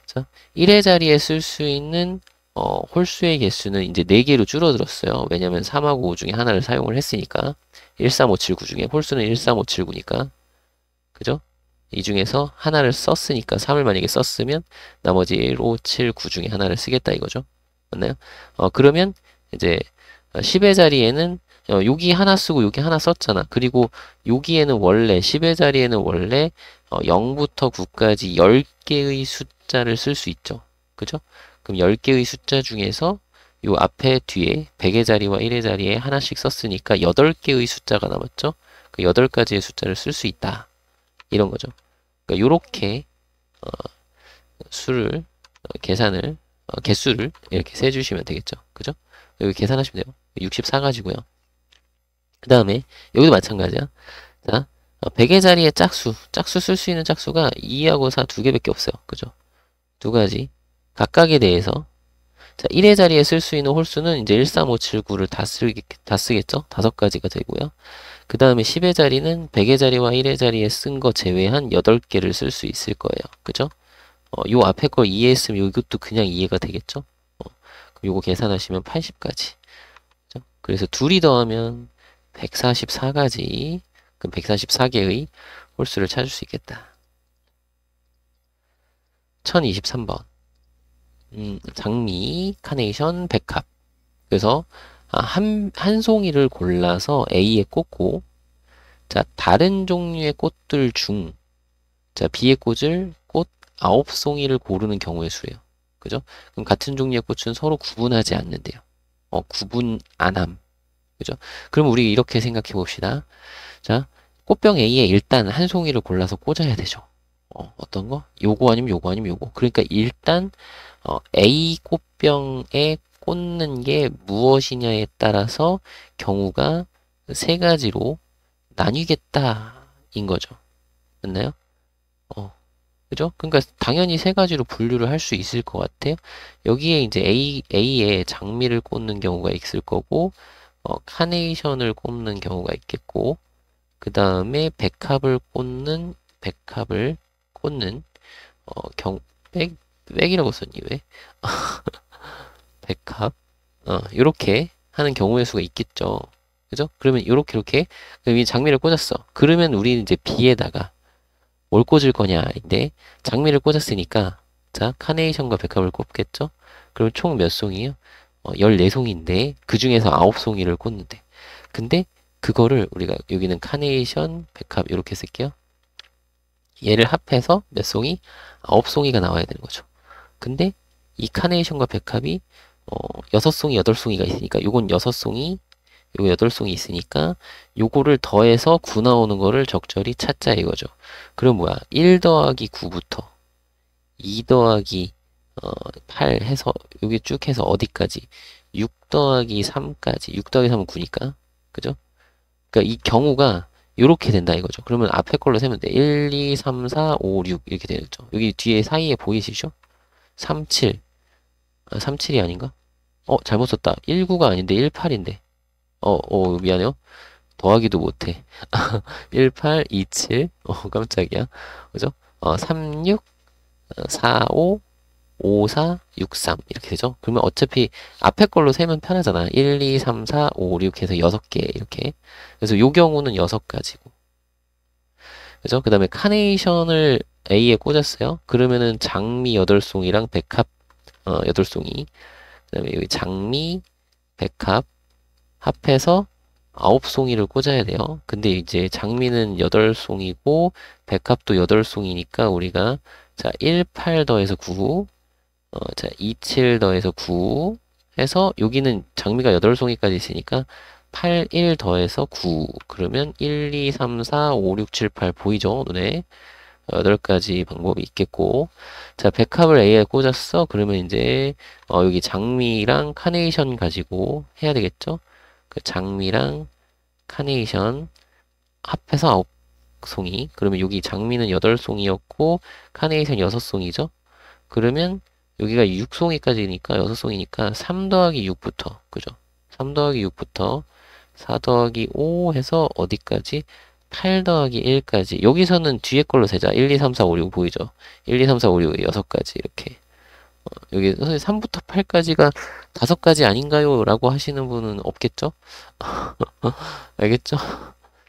자, 1의 자리에 쓸 수 있는 홀수의 개수는 이제 4개로 줄어들었어요. 왜냐면 3하고 5 중에 하나를 사용을 했으니까 1, 3, 5, 7, 9 중에 홀수는 1, 3, 5, 7, 9니까 그죠? 이 중에서 하나를 썼으니까 3을 만약에 썼으면 나머지 1, 5, 7, 9 중에 하나를 쓰겠다 이거죠. 맞나요? 그러면 이제 10의 자리에는 여기 하나 쓰고 여기 하나 썼잖아. 그리고 여기에는 원래 10의 자리에는 원래 0부터 9까지 10개의 숫자를 쓸 수 있죠. 그죠? 그럼 10개의 숫자 중에서 요 앞에 뒤에 100의 자리와 1의 자리에 하나씩 썼으니까 8개의 숫자가 남았죠. 그 8가지의 숫자를 쓸 수 있다. 이런 거죠. 그러니까 요렇게 수를 계산을 개수를 이렇게 세 주시면 되겠죠. 그죠? 여기 계산하시면 돼요. 64가지고요. 그 다음에 여기도 마찬가지야. 자, 100의 자리에 짝수 쓸 수 있는 짝수가 2하고 4 두 개밖에 없어요. 그죠? 두 가지 각각에 대해서 자, 1의 자리에 쓸 수 있는 홀수는 이제 1, 3, 5, 7, 9를 다 쓰겠죠? 5가지가 되고요. 그 다음에 10의 자리는 100의 자리와 1의 자리에 쓴 거 제외한 8개를 쓸 수 있을 거예요. 그죠? 요 앞에 걸 이해했으면 이것도 그냥 이해가 되겠죠? 그럼 요거 계산하시면 80까지. 그죠? 그래서 둘이 더하면 144가지. 그럼 144개의 홀수를 찾을 수 있겠다. 1023번. 장미, 카네이션, 백합. 그래서 한 송이를 골라서 A에 꽂고 자, 다른 종류의 꽃들 중 자, B에 꽂을 꽃 9송이를 고르는 경우의 수예요. 그죠? 그럼 같은 종류의 꽃은 서로 구분하지 않는데요. 구분 안함. 그죠? 그럼 우리 이렇게 생각해 봅시다. 자, 꽃병 A에 일단 한 송이를 골라서 꽂아야 되죠. 어떤 거? 요거 아니면 요거 아니면 요거. 그러니까 일단 A 꽃병에 꽂는 게 무엇이냐에 따라서 경우가 세 가지로 나뉘겠다인 거죠. 맞나요? 그죠? 그러니까 당연히 세 가지로 분류를 할 수 있을 것 같아요. 여기에 이제 A에 장미를 꽂는 경우가 있을 거고, 카네이션을 꽂는 경우가 있겠고, 그 다음에 백합을 꽂는, 백이라고 썼니, 왜? 백합, 요렇게 하는 경우의 수가 있겠죠. 그죠? 그러면 이렇게 그럼 이 장미를 꽂았어. 그러면 우리는 이제 B에다가 뭘 꽂을 거냐인데 장미를 꽂았으니까 자 카네이션과 백합을 꽂겠죠? 그럼 총 몇 송이에요? 14송인데 그 중에서 9송이를 꽂는데 근데 그거를 우리가 여기는 카네이션, 백합 이렇게 쓸게요. 얘를 합해서 몇 송이? 9송이가 나와야 되는 거죠. 근데 이 카네이션과 백합이 6송이, 8송이가 있으니까 요건 6송이, 요거 8송이 있으니까 요거를 더해서 9 나오는 거를 적절히 찾자 이거죠. 그럼 뭐야? 1 더하기 9부터 2 더하기 8 해서 여기 쭉 해서 어디까지? 6 더하기 3까지. 6 더하기 3은 9니까. 그죠? 그러니까 이 경우가 요렇게 된다 이거죠. 그러면 앞에 걸로 세면 돼. 1, 2, 3, 4, 5, 6 이렇게 되겠죠. 여기 뒤에 사이에 보이시죠? 3, 7. 3, 7이 아닌가? 잘못 썼다. 1, 9가 아닌데 1, 8인데. 미안해요. 더하기도 못해. 1, 8, 2, 7. 깜짝이야. 그죠? 3, 6, 4, 5, 5, 4, 6, 3. 이렇게 되죠? 그러면 어차피 앞에 걸로 세면 편하잖아. 1, 2, 3, 4, 5, 6 해서 6개. 이렇게. 그래서 요 경우는 6가지고. 그죠? 그 다음에 카네이션을 A에 꽂았어요. 그러면은 장미 8송이랑 백합 8송이. 그 다음에 여기 장미, 백합 합해서 9송이를 꽂아야 돼요. 근데 이제 장미는 8송이고 백합도 8송이니까 우리가 자 1, 8 더해서 9 자 2, 7 더해서 9 해서 여기는 장미가 8송이까지 있으니까 8, 1 더해서 9 그러면 1, 2, 3, 4, 5, 6, 7, 8 보이죠? 눈에 8가지 방법이 있겠고 자 백합을 A에 꽂았어 그러면 이제 여기 장미랑 카네이션 가지고 해야 되겠죠? 그 장미랑 카네이션 합해서 9송이 그러면 여기 장미는 8송이였고 카네이션 6송이죠? 그러면 여기가 6송이까지니까 6송이니까 3 더하기 6부터 그죠? 3 더하기 6부터 4 더하기 5 해서 어디까지? 8 더하기 1까지 여기서는 뒤에 걸로 세자 1, 2, 3, 4, 5, 6 보이죠? 1, 2, 3, 4, 5, 6 6가지 이렇게 여기 선생님 3부터 8까지가 5가지 아닌가요? 라고 하시는 분은 없겠죠? 알겠죠?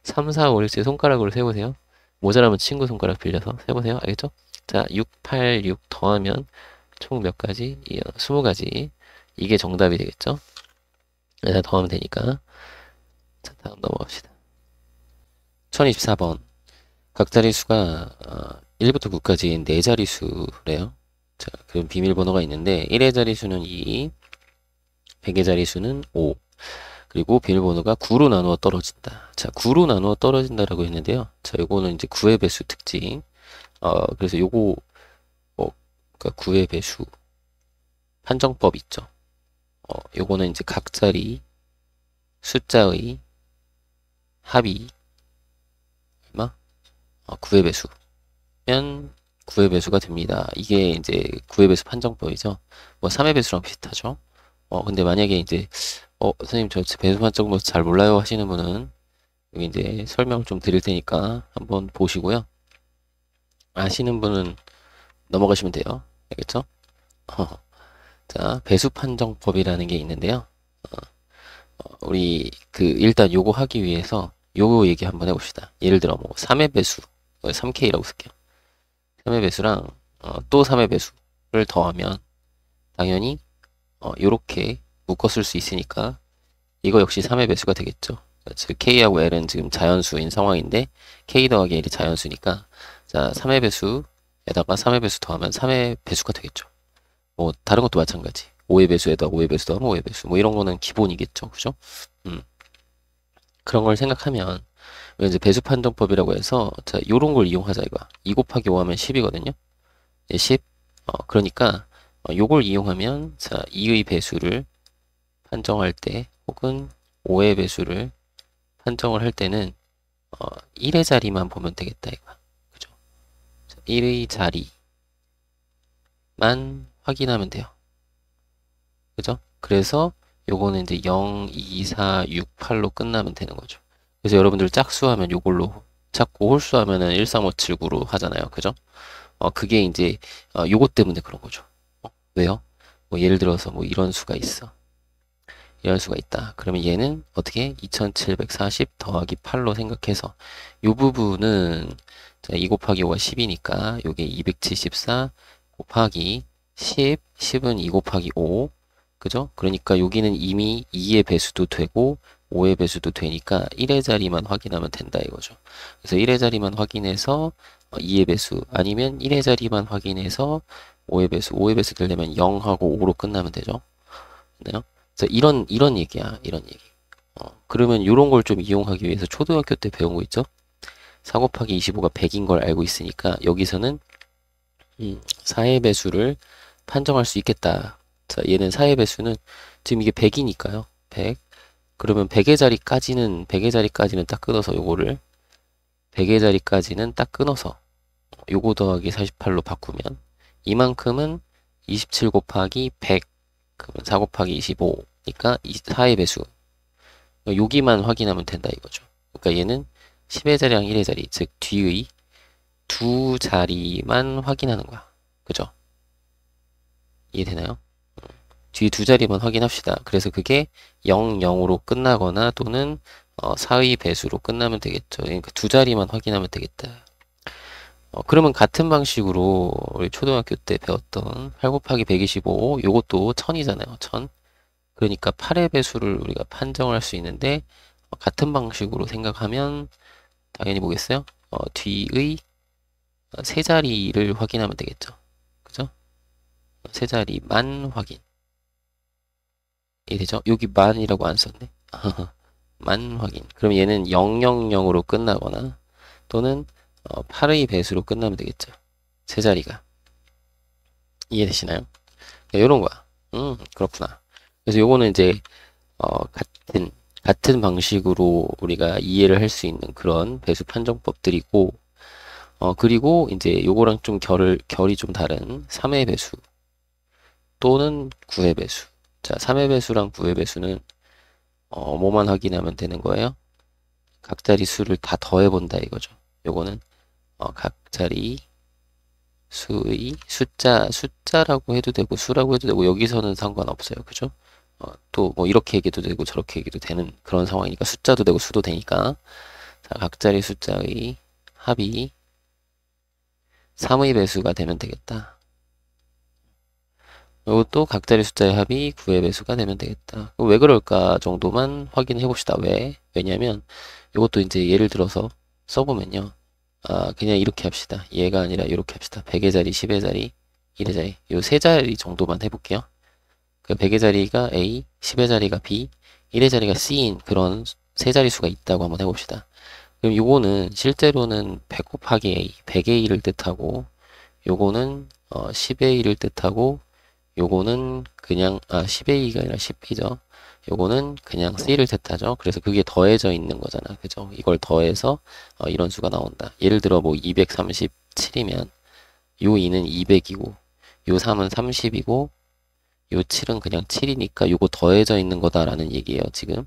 3, 4, 5, 6 제 손가락으로 세보세요. 모자라면 친구 손가락 빌려서 세보세요. 알겠죠? 자, 6, 8, 6 더하면 총 몇 가지? 20가지. 이게 정답이 되겠죠? 네, 더하면 되니까. 자, 다음 넘어갑시다. 1024번. 각 자릿수가 1부터 9까지 4자릿수래요. 자, 그럼 비밀번호가 있는데 1의 자릿수는 2, 100의 자릿수는 5, 그리고 비밀번호가 9로 나누어 떨어진다. 자, 9로 나누어 떨어진다라고 했는데요. 자, 요거는 이제 9의 배수 특징. 그래서 요거 그러니까 9의 배수 판정법 있죠. 요거는 이제 각 자리 숫자의 합이 얼마? 9의 배수면 9의 배수가 됩니다. 이게 이제 9의 배수 판정법이죠. 뭐 3의 배수랑 비슷하죠. 근데 만약에 이제 선생님 저 배수 판정법 잘 몰라요 하시는 분은 여기 이제 설명을 좀 드릴 테니까 한번 보시고요. 아시는 분은 넘어가시면 돼요. 알겠죠? 자, 배수 판정법이라는 게 있는데요. 우리 일단 요거 하기 위해서 요거 얘기 한번 해봅시다. 예를 들어 뭐 3의 배수 3K라고 쓸게요. 3의 배수랑 또 3의 배수를 더하면 당연히 요렇게 묶어 쓸 수 있으니까 이거 역시 3의 배수가 되겠죠. 즉 K하고 L은 지금 자연수인 상황인데 K 더하기 L이 자연수니까 자 3의 배수에다가 3의 배수 더하면 3의 배수가 되겠죠. 뭐 다른 것도 마찬가지. 5의 배수에다 5의 배수 더하면 5의 배수 뭐 이런 거는 기본이겠죠. 그죠? 그런 걸 생각하면 이제 배수 판정법이라고 해서 자 요런 걸 이용하자 이거야. 2 곱하기 5 하면 10이거든요. 10. 그러니까 요걸 이용하면 자 2의 배수를 판정할 때 혹은 5의 배수를 판정을 할 때는 1의 자리만 보면 되겠다 이거야. 그죠? 1의 자리만 확인하면 돼요. 그죠? 그래서 요거는 이제 0, 2, 4, 6, 8로 끝나면 되는 거죠. 그래서 여러분들 짝수하면 요걸로 찾고 홀수하면은 1, 3, 5, 7, 9로 하잖아요. 그죠? 그게 이제 요것 때문에 그런 거죠. 왜요? 뭐 예를 들어서 뭐 이런 수가 있어. 이런 수가 있다. 그러면 얘는 어떻게 2740 더하기 8로 생각해서 요 부분은 자, 2 곱하기 5가 10이니까 요게 274 곱하기 10, 10은 2 곱하기 5 그죠? 그러니까 여기는 이미 2의 배수도 되고 5의 배수도 되니까 1의 자리만 확인하면 된다 이거죠. 그래서 1의 자리만 확인해서 2의 배수 아니면 1의 자리만 확인해서 5의 배수, 5의 배수 되려면 0하고 5로 끝나면 되죠. 네요. 그래서 이런 얘기야. 이런 얘기. 그러면 이런 걸 좀 이용하기 위해서 초등학교 때 배운 거 있죠? 4 곱하기 25가 100인 걸 알고 있으니까 여기서는 4의 배수를 판정할 수 있겠다. 자, 얘는 4의 배수는 지금 이게 100이니까요. 100. 그러면 100의 자리까지는 딱 끊어서 요거를 100의 자리까지는 딱 끊어서 요거 더하기 48로 바꾸면 이만큼은 27 곱하기 100 그러면 4 곱하기 25니까 4의 배수 여기만 확인하면 된다 이거죠. 그러니까 얘는 10의 자리랑 1의 자리 즉 뒤의 두 자리만 확인하는 거야. 그죠? 이해되나요? 뒤 두 자리만 확인합시다. 그래서 그게 0, 0으로 끝나거나 또는 4의 배수로 끝나면 되겠죠. 그러니까 두 자리만 확인하면 되겠다. 그러면 같은 방식으로 우리 초등학교 때 배웠던 8 곱하기 125 요것도 1000이잖아요. 1000. 그러니까 8의 배수를 우리가 판정을 할 수 있는데 같은 방식으로 생각하면 당연히 뭐겠어요? 뒤의 세 자리를 확인하면 되겠죠. 그죠? 세 자리만 확인. 이해되죠? 여기 만이라고 안 썼네. 만 확인. 그럼 얘는 000으로 끝나거나 또는 8의 배수로 끝나면 되겠죠. 세 자리가. 이해되시나요? 이런 거야. 그렇구나. 그래서 요거는 이제 같은 방식으로 우리가 이해를 할 수 있는 그런 배수 판정법들이고 그리고 이제 요거랑 좀 결이 좀 다른 3의 배수 또는 9의 배수. 자, 3의 배수랑 9의 배수는 뭐만 확인하면 되는 거예요? 각자리 수를 다 더해본다 이거죠. 요거는 각자리 수의 숫자라고 해도 되고 수라고 해도 되고 여기서는 상관없어요. 그죠? 또 뭐 이렇게 얘기도 되고 저렇게 얘기도 되는 그런 상황이니까 숫자도 되고 수도 되니까 자, 각자리 숫자의 합이 3의 배수가 되면 되겠다. 이것도 각자리 숫자의 합이 9의 배수가 되면 되겠다. 왜 그럴까 정도만 확인해 봅시다. 왜? 왜냐면 이것도 이제 예를 들어서 써보면요. 그냥 이렇게 합시다. 얘가 아니라 이렇게 합시다. 100의 자리, 10의 자리, 1의 자리. 요 세 자리 정도만 해볼게요. 그 100의 자리가 A, 10의 자리가 B, 1의 자리가 C인 그런 세 자릿수가 있다고 한번 해봅시다. 그럼 요거는 실제로는 100 곱하기 A, 100의 1을 뜻하고 요거는 10의 1을 뜻하고 요거는 그냥 10의 2가 아니라 10B죠. 요거는 그냥 C를 뜻하죠. 그래서 그게 더해져 있는 거잖아. 그죠? 이걸 더해서 이런 수가 나온다. 예를 들어 뭐 237이면 요 2는 200이고 요 3은 30이고 요 7은 그냥 7이니까 요거 더해져 있는 거다라는 얘기예요, 지금.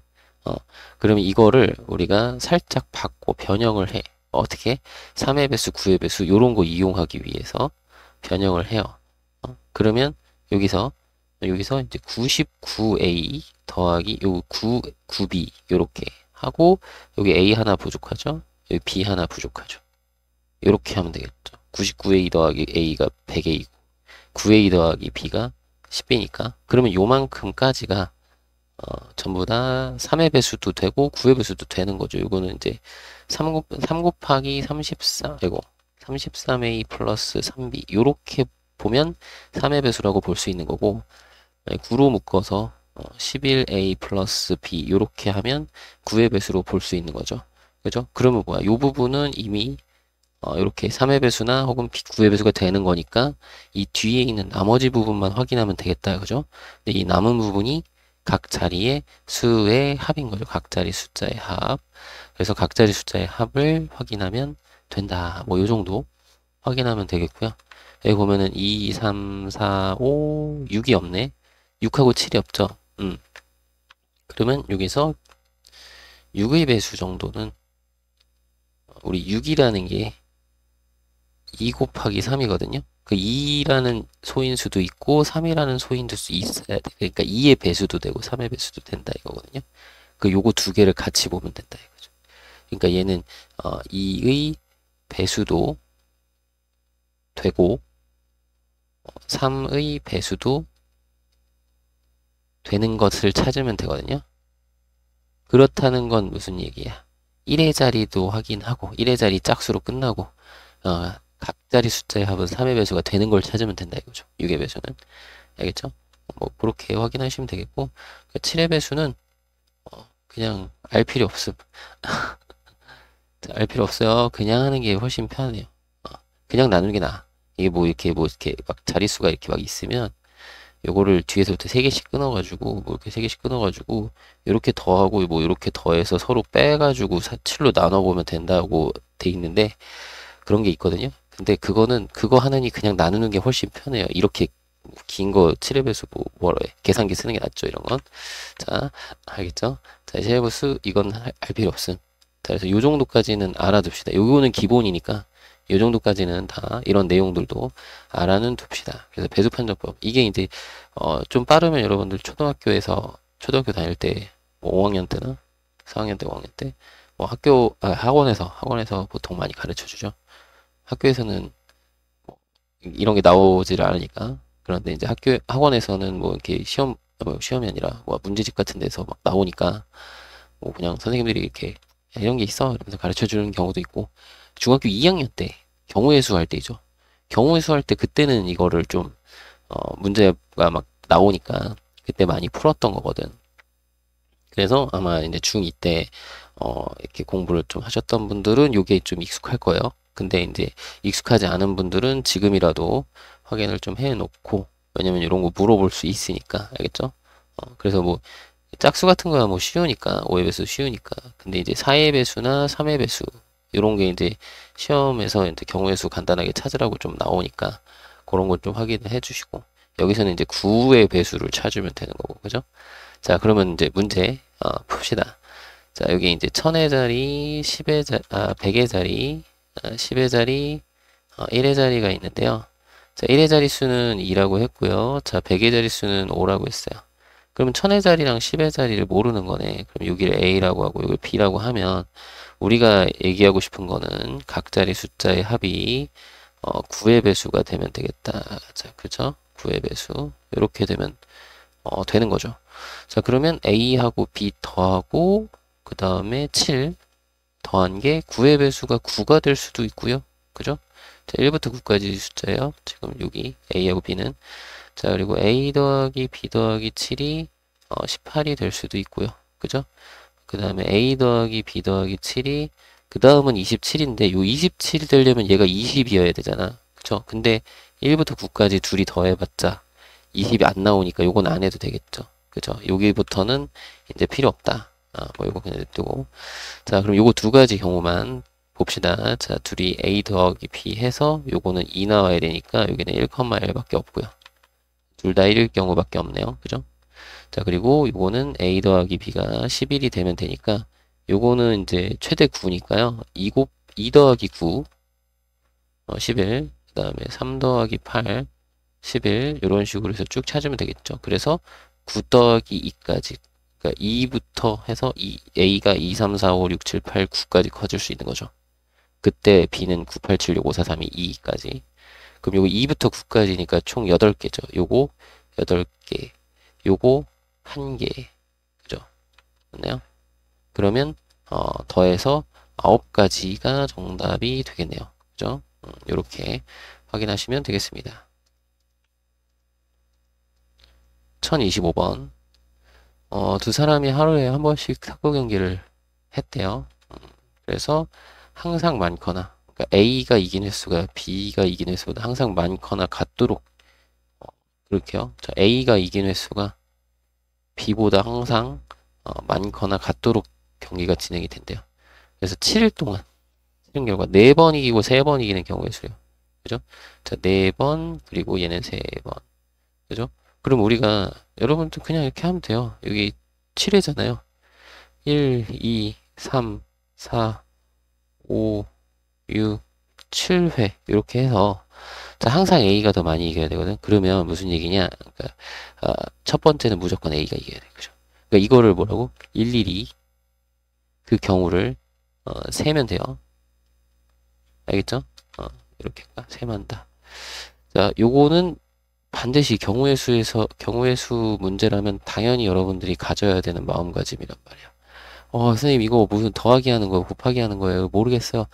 그러면 이거를 우리가 살짝 바꿔 변형을 해. 어떻게? 3의 배수, 9의 배수 요런 거 이용하기 위해서 변형을 해요. 그러면 여기서 이제 99A 더하기 요 9B 요렇게 하고 여기 A 하나 부족하죠? 여기 B 하나 부족하죠. 요렇게 하면 되겠죠. 99A 더하기 A가 100A고 9A 더하기 B가 10B니까 그러면 요만큼까지가 전부 다 3의 배수도 되고 9의 배수도 되는 거죠. 이거는 이제 3 곱하기 34, 이거 33A 플러스 3B 요렇게 보면 3의 배수라고 볼 수 있는 거고 9로 묶어서 11A 플러스 B 요렇게 하면 9의 배수로 볼 수 있는 거죠. 그죠? 그러면 뭐야? 요 부분은 이미 이렇게 3의 배수나 혹은 9의 배수가 되는 거니까 이 뒤에 있는 나머지 부분만 확인하면 되겠다. 그죠? 근데 이 남은 부분이 각 자리의 수의 합인 거죠. 각 자리 숫자의 합. 그래서 각 자리 숫자의 합을 확인하면 된다. 뭐 요 정도 확인하면 되겠고요. 여기 보면은 2, 3, 4, 5, 6이 없네. 6하고 7이 없죠. 그러면 여기서 6의 배수 정도는 우리 6이라는 게 2 곱하기 3이거든요. 그 2라는 소인수도 있고 3이라는 소인수 있어야 돼. 그러니까 2의 배수도 되고 3의 배수도 된다 이거거든요. 그 요거 두 개를 같이 보면 된다 이거죠. 그러니까 얘는 2의 배수도 되고 3의 배수도 되는 것을 찾으면 되거든요. 그렇다는 건 무슨 얘기야? 1의 자리도 확인하고 1의 자리 짝수로 끝나고 각 자리 숫자의 합은 3의 배수가 되는 걸 찾으면 된다 이거죠. 6의 배수는. 알겠죠? 뭐 그렇게 확인하시면 되겠고 7의 배수는 그냥 알 필요 없음. 알 필요 없어요. 그냥 하는 게 훨씬 편해요. 그냥 나누는 게 나아. 이게 뭐 이렇게 막 자릿수가 이렇게 막 있으면 요거를 뒤에서부터 3개씩 끊어가지고 뭐 이렇게 3개씩 끊어가지고 이렇게 더하고 뭐 이렇게 더해서 서로 빼가지고 7로 나눠보면 된다고 돼 있는데 그런 게 있거든요. 근데 그거는 그거 하느니 그냥 나누는 게 훨씬 편해요. 이렇게 긴 거 7의 배수 뭐라 해. 계산기 쓰는 게 낫죠, 이런 건. 자, 알겠죠? 자, 7의 배수 이건 알 필요 없음. 자, 그래서 요 정도까지는 알아둡시다. 요거는 기본이니까 요 정도까지는 다 이런 내용들도 알아는 둡시다. 그래서 배수 판정법 이게 이제 좀 빠르면 여러분들 초등학교 다닐 때 뭐 5학년 때나 4학년 때 5학년 때 뭐 학원에서 보통 많이 가르쳐 주죠. 학교에서는 뭐 이런 게 나오지를 않으니까. 그런데 이제 학원에서는 뭐 이렇게 시험이 아니라 뭐 문제집 같은 데서 막 나오니까 뭐 그냥 선생님들이 이렇게 야, 이런 게 있어 이러면서 가르쳐 주는 경우도 있고 중학교 2학년 때 경우의 수 할 때죠. 경우의 수 할 때 그때는 이거를 좀 문제가 막 나오니까 그때 많이 풀었던 거거든. 그래서 아마 이제 중2 때 이렇게 공부를 좀 하셨던 분들은 요게 좀 익숙할 거예요. 근데 이제 익숙하지 않은 분들은 지금이라도 확인을 좀 해놓고 왜냐면 이런 거 물어볼 수 있으니까 알겠죠? 그래서 뭐 짝수 같은 거야 뭐 쉬우니까 5의 배수 쉬우니까 근데 이제 4의 배수나 3의 배수 이런 게 이제 시험에서 이제 경우의 수 간단하게 찾으라고 좀 나오니까 그런 걸 좀 확인을 해주시고 여기서는 이제 9의 배수를 찾으면 되는 거고 그죠? 자 그러면 이제 문제 풉시다. 자 여기 이제 1000의 자리, 10의 자리, 100의 자리, 10의 자리, 1의 자리가 있는데요. 자 1의 자릿수는 2라고 했고요. 자 100의 자릿수는 5라고 했어요. 그러면 1000의 자리랑 10의 자리를 모르는 거네. 그럼 여기를 A라고 하고 여기를 B라고 하면 우리가 얘기하고 싶은 거는 각 자리 숫자의 합이 9의 배수가 되면 되겠다. 자, 그죠? 9의 배수. 이렇게 되면 되는 거죠. 자, 그러면 A하고 B 더하고 그 다음에 7 더한 게 9의 배수가 9가 될 수도 있고요. 그죠? 자, 1부터 9까지 숫자예요. 지금 여기 A하고 B는. 자, 그리고 A 더하기 B 더하기 7이 18이 될 수도 있고요. 그죠? 그 다음에 A 더하기 B 더하기 7이 그 다음은 27인데 요 27이 되려면 얘가 20이어야 되잖아. 그쵸? 근데 1부터 9까지 둘이 더해봤자 20이 안 나오니까 요건 안 해도 되겠죠. 그죠? 여기부터는 이제 필요 없다. 뭐 요거 그냥 냅두고. 자, 그럼 요거 두 가지 경우만 봅시다. 자, 둘이 A 더하기 B 해서 요거는 2 나와야 되니까 여기는 1,1밖에 없고요. 둘 다 1일 경우밖에 없네요. 그죠? 자, 그리고 요거는 A 더하기 B가 11이 되면 되니까 요거는 이제 최대 9니까요. 2 더하기 9, 11, 그 다음에 3 더하기 8, 11 이런 식으로 해서 쭉 찾으면 되겠죠. 그래서 9 더하기 2까지 그러니까 2부터 해서 A가 2, 3, 4, 5, 6, 7, 8, 9까지 커질 수 있는 거죠. 그때 B는 9, 8, 7, 6, 5, 4, 3, 2, 2까지. 그럼 요거 2부터 9까지니까 총 8개죠. 요거 8개, 요거 1개. 그죠? 맞나요? 그러면 더해서 9가지가 정답이 되겠네요. 그죠? 요렇게 확인하시면 되겠습니다. 1025번. 두 사람이 하루에 한 번씩 탁구 경기를 했대요. 그래서 항상 많거나, 그러니까 A가 이긴 횟수가 B가 이긴 횟수보다 항상 많거나 같도록, 그렇게요. 자, A가 이긴 횟수가 B보다 항상 많거나 같도록 경기가 진행이 된대요. 그래서 7일 동안, 최종 결과 4번 이기고 3번 이기는 경우의 수요. 그죠? 자, 4번, 그리고 얘는 3번. 그죠? 그럼 우리가, 여러분도 그냥 이렇게 하면 돼요. 여기 7회잖아요. 1, 2, 3, 4, 5, 6, 7회. 이렇게 해서, 자, 항상 A가 더 많이 이겨야 되거든. 그러면 무슨 얘기냐? 그러니까, 첫 번째는 무조건 A가 이겨야 돼. 그죠? 그러니까 이거를 뭐라고? 일일이 그 경우를, 세면 돼요. 알겠죠? 이렇게 세만다. 자, 요거는 반드시 경우의 수 문제라면 당연히 여러분들이 가져야 되는 마음가짐이란 말이야. 선생님 이거 무슨 더하기 하는 거예요? 곱하기 하는 거예요? 모르겠어요.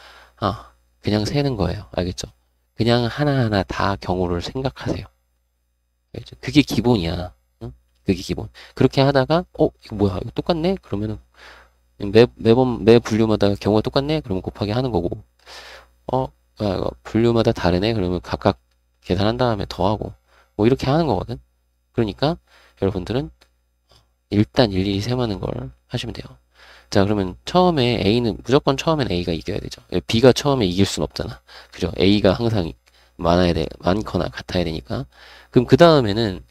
그냥 세는 거예요. 알겠죠? 그냥 하나하나 다 경우를 생각하세요. 알겠죠? 그게 기본이야. 응? 그게 기본. 그렇게 하다가, 이거 뭐야? 이거 똑같네? 그러면은, 매번, 매 분류마다 경우가 똑같네? 그러면 곱하기 하는 거고, 이거 분류마다 다르네? 그러면 각각 계산한 다음에 더하고, 뭐 이렇게 하는 거거든. 그러니까 여러분들은 일단 일일이 세마는 걸 하시면 돼요. 자, 그러면 처음에 무조건 처음엔 A가 이겨야 되죠. B가 처음에 이길 순 없잖아. 그죠? A가 항상 많거나 같아야 되니까. 그럼 그 다음에는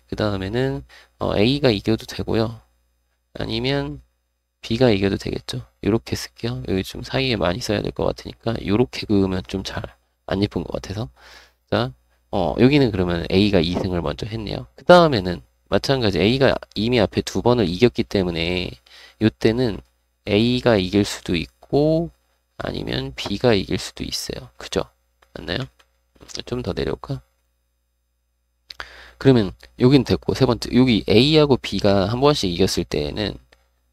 A가 이겨도 되고요. 아니면 B가 이겨도 되겠죠. 요렇게 쓸게요. 여기 좀 사이에 많이 써야 될 것 같으니까 요렇게 그으면 좀 잘 안 예쁜 것 같아서. 자, 여기는 그러면 A가 2승을 먼저 했네요. 그 다음에는 마찬가지 A가 이미 앞에 2번을 이겼기 때문에 이때는 A가 이길 수도 있고 아니면 B가 이길 수도 있어요. 그죠? 맞나요? 좀 더 내려올까? 그러면 여긴 됐고 세 번째 여기 A하고 B가 한 번씩 이겼을 때에는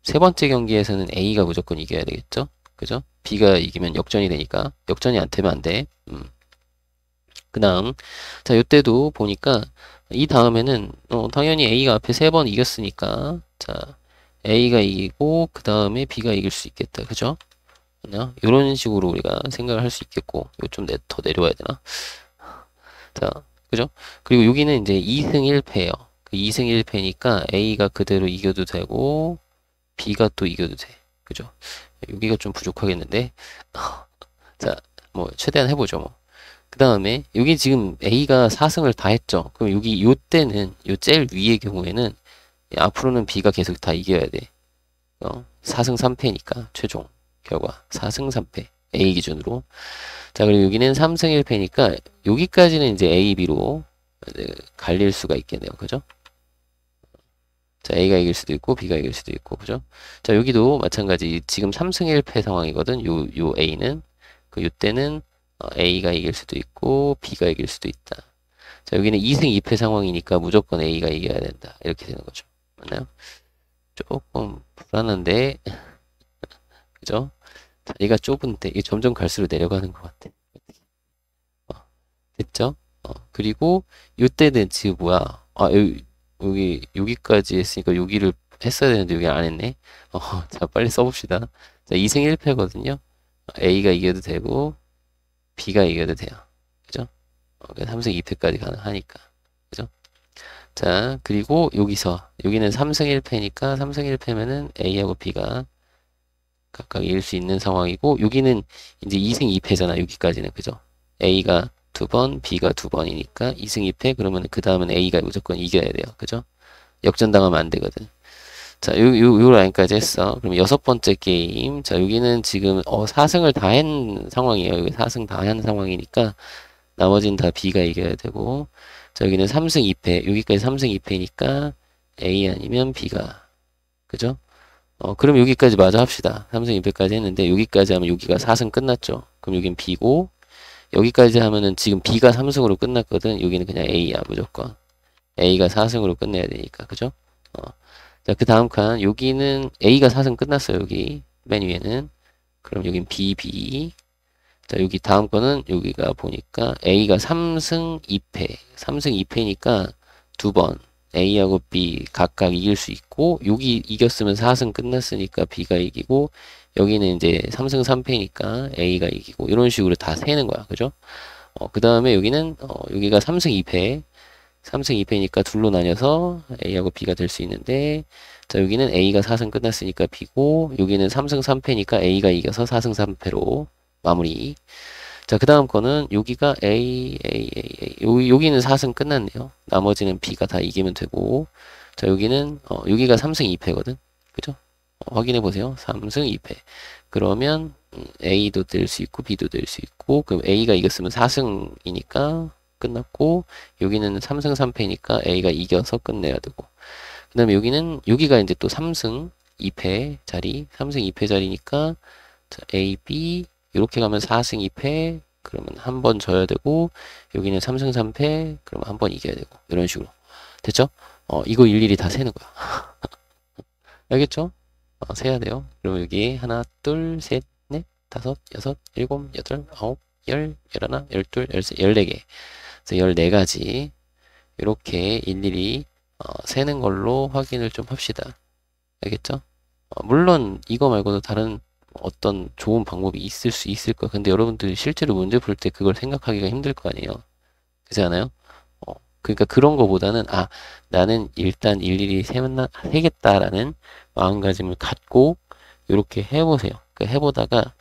세 번째 경기에서는 A가 무조건 이겨야 되겠죠? 그죠? B가 이기면 역전이 되니까 역전이 안 되면 안 돼. 그 다음 자 요때도 보니까 이 다음에는 당연히 A가 앞에 3번 이겼으니까 자 A가 이기고 그 다음에 B가 이길 수 있겠다. 그죠? 이런 식으로 우리가 생각을 할 수 있겠고 이거 좀 더 내려와야 되나? 자 그죠? 그리고 여기는 이제 2승 1패예요. 그 2승 1패니까 A가 그대로 이겨도 되고 B가 또 이겨도 돼. 그죠? 여기가 좀 부족하겠는데 자 뭐 최대한 해보죠 뭐. 그 다음에 여기 지금 A가 4승을 다 했죠. 그럼 여기 요때는 요 제일 위의 경우에는 앞으로는 B가 계속 다 이겨야 돼. 4승 3패니까 최종 결과 4승 3패 A 기준으로. 자 그리고 여기는 3승 1패니까 여기까지는 이제 A, B로 갈릴 수가 있겠네요. 그죠? 자, A가 이길 수도 있고 B가 이길 수도 있고 그죠? 자, 여기도 마찬가지. 지금 3승 1패 상황이거든. 요 A는 그 요때는 A가 이길 수도 있고 B가 이길 수도 있다. 자, 여기는 2승 2패 상황이니까 무조건 A가 이겨야 된다. 이렇게 되는 거죠. 맞나요? 조금 불안한데 그죠? 자리가 좁은데 이게 점점 갈수록 내려가는 것 같아. 어, 됐죠? 그리고 요때는 지금 뭐야? 여기까지 했으니까 여기를 했어야 되는데 여기 안 했네. 자, 빨리 써봅시다. 자, 2승 1패거든요. A가 이겨도 되고 B가 이겨도 돼요. 그죠? 3승 2패까지 가능하니까. 그죠? 자, 그리고 여기는 3승 1패니까 3승 1패면은 A하고 B가 각각 이길 수 있는 상황이고 여기는 이제 2승 2패잖아. 여기까지는. 그죠? A가 2번, B가 2번이니까 2승 2패 그러면 그 다음은 A가 무조건 이겨야 돼요. 그죠? 역전당하면 안 되거든. 자, 요 라인까지 했어. 그럼 6번째 게임. 자, 여기는 지금 4승을 다 한 상황이에요. 여기 4승 다 한 상황이니까 나머지는 다 B가 이겨야 되고. 자, 여기는 3승 2패. 여기까지 3승 2패니까 A 아니면 B가. 그죠? 그럼 여기까지 마저 합시다. 3승 2패까지 했는데 여기까지 하면 여기가 4승 끝났죠. 그럼 여긴 B고 여기까지 하면은 지금 B가 3승으로 끝났거든. 여기는 그냥 A야 무조건. A가 4승으로 끝내야 되니까. 그죠? 자, 그 다음 칸 여기는 A가 4승 끝났어요. 여기 맨 위에는. 그럼 여긴 B, B. 자, 여기 다음 거는 여기가 보니까 A가 3승 2패. 3승 2패니까 두 번 A하고 B 각각 이길 수 있고 여기 이겼으면 4승 끝났으니까 B가 이기고 여기는 이제 3승 3패니까 A가 이기고 이런 식으로 다 세는 거야. 그죠? 그 다음에 여기는 여기가 3승 2패. 3승 2패니까 둘로 나뉘어서 A하고 B가 될 수 있는데 자, 여기는 A가 4승 끝났으니까 B고 여기는 3승 3패니까 A가 이겨서 4승 3패로 마무리. 자, 그 다음 거는 여기가 여기는 4승 끝났네요. 나머지는 B가 다 이기면 되고 자, 여기는 여기가 3승 2패거든. 그죠? 확인해 보세요. 3승 2패. 그러면 A도 될 수 있고 B도 될 수 있고 그럼 A가 이겼으면 4승이니까 끝났고 여기는 3승 3패니까 A가 이겨서 끝내야 되고 그 다음에 여기가 이제 또 3승 2패 자리 3승 2패 자리니까 자, A, B 이렇게 가면 4승 2패 그러면 한 번 져야 되고 여기는 3승 3패 그러면 한 번 이겨야 되고 이런 식으로 됐죠? 이거 일일이 다 세는 거야. 알겠죠? 세야 돼요. 그럼 여기 하나, 둘, 셋, 넷, 다섯, 여섯, 일곱, 여덟, 아홉, 열, 열하나, 열둘, 열세, 14개. 그래서 14가지 이렇게 일일이 세는 걸로 확인을 좀 합시다. 알겠죠? 물론 이거 말고도 다른 어떤 좋은 방법이 있을 수 있을 거야. 근데 여러분들이 실제로 문제 풀 때 그걸 생각하기가 힘들 거 아니에요. 그렇지 않아요? 그러니까 그런 거보다는 나는 일단 일일이 세겠다라는 마음가짐을 갖고 이렇게 해보세요. 해보다가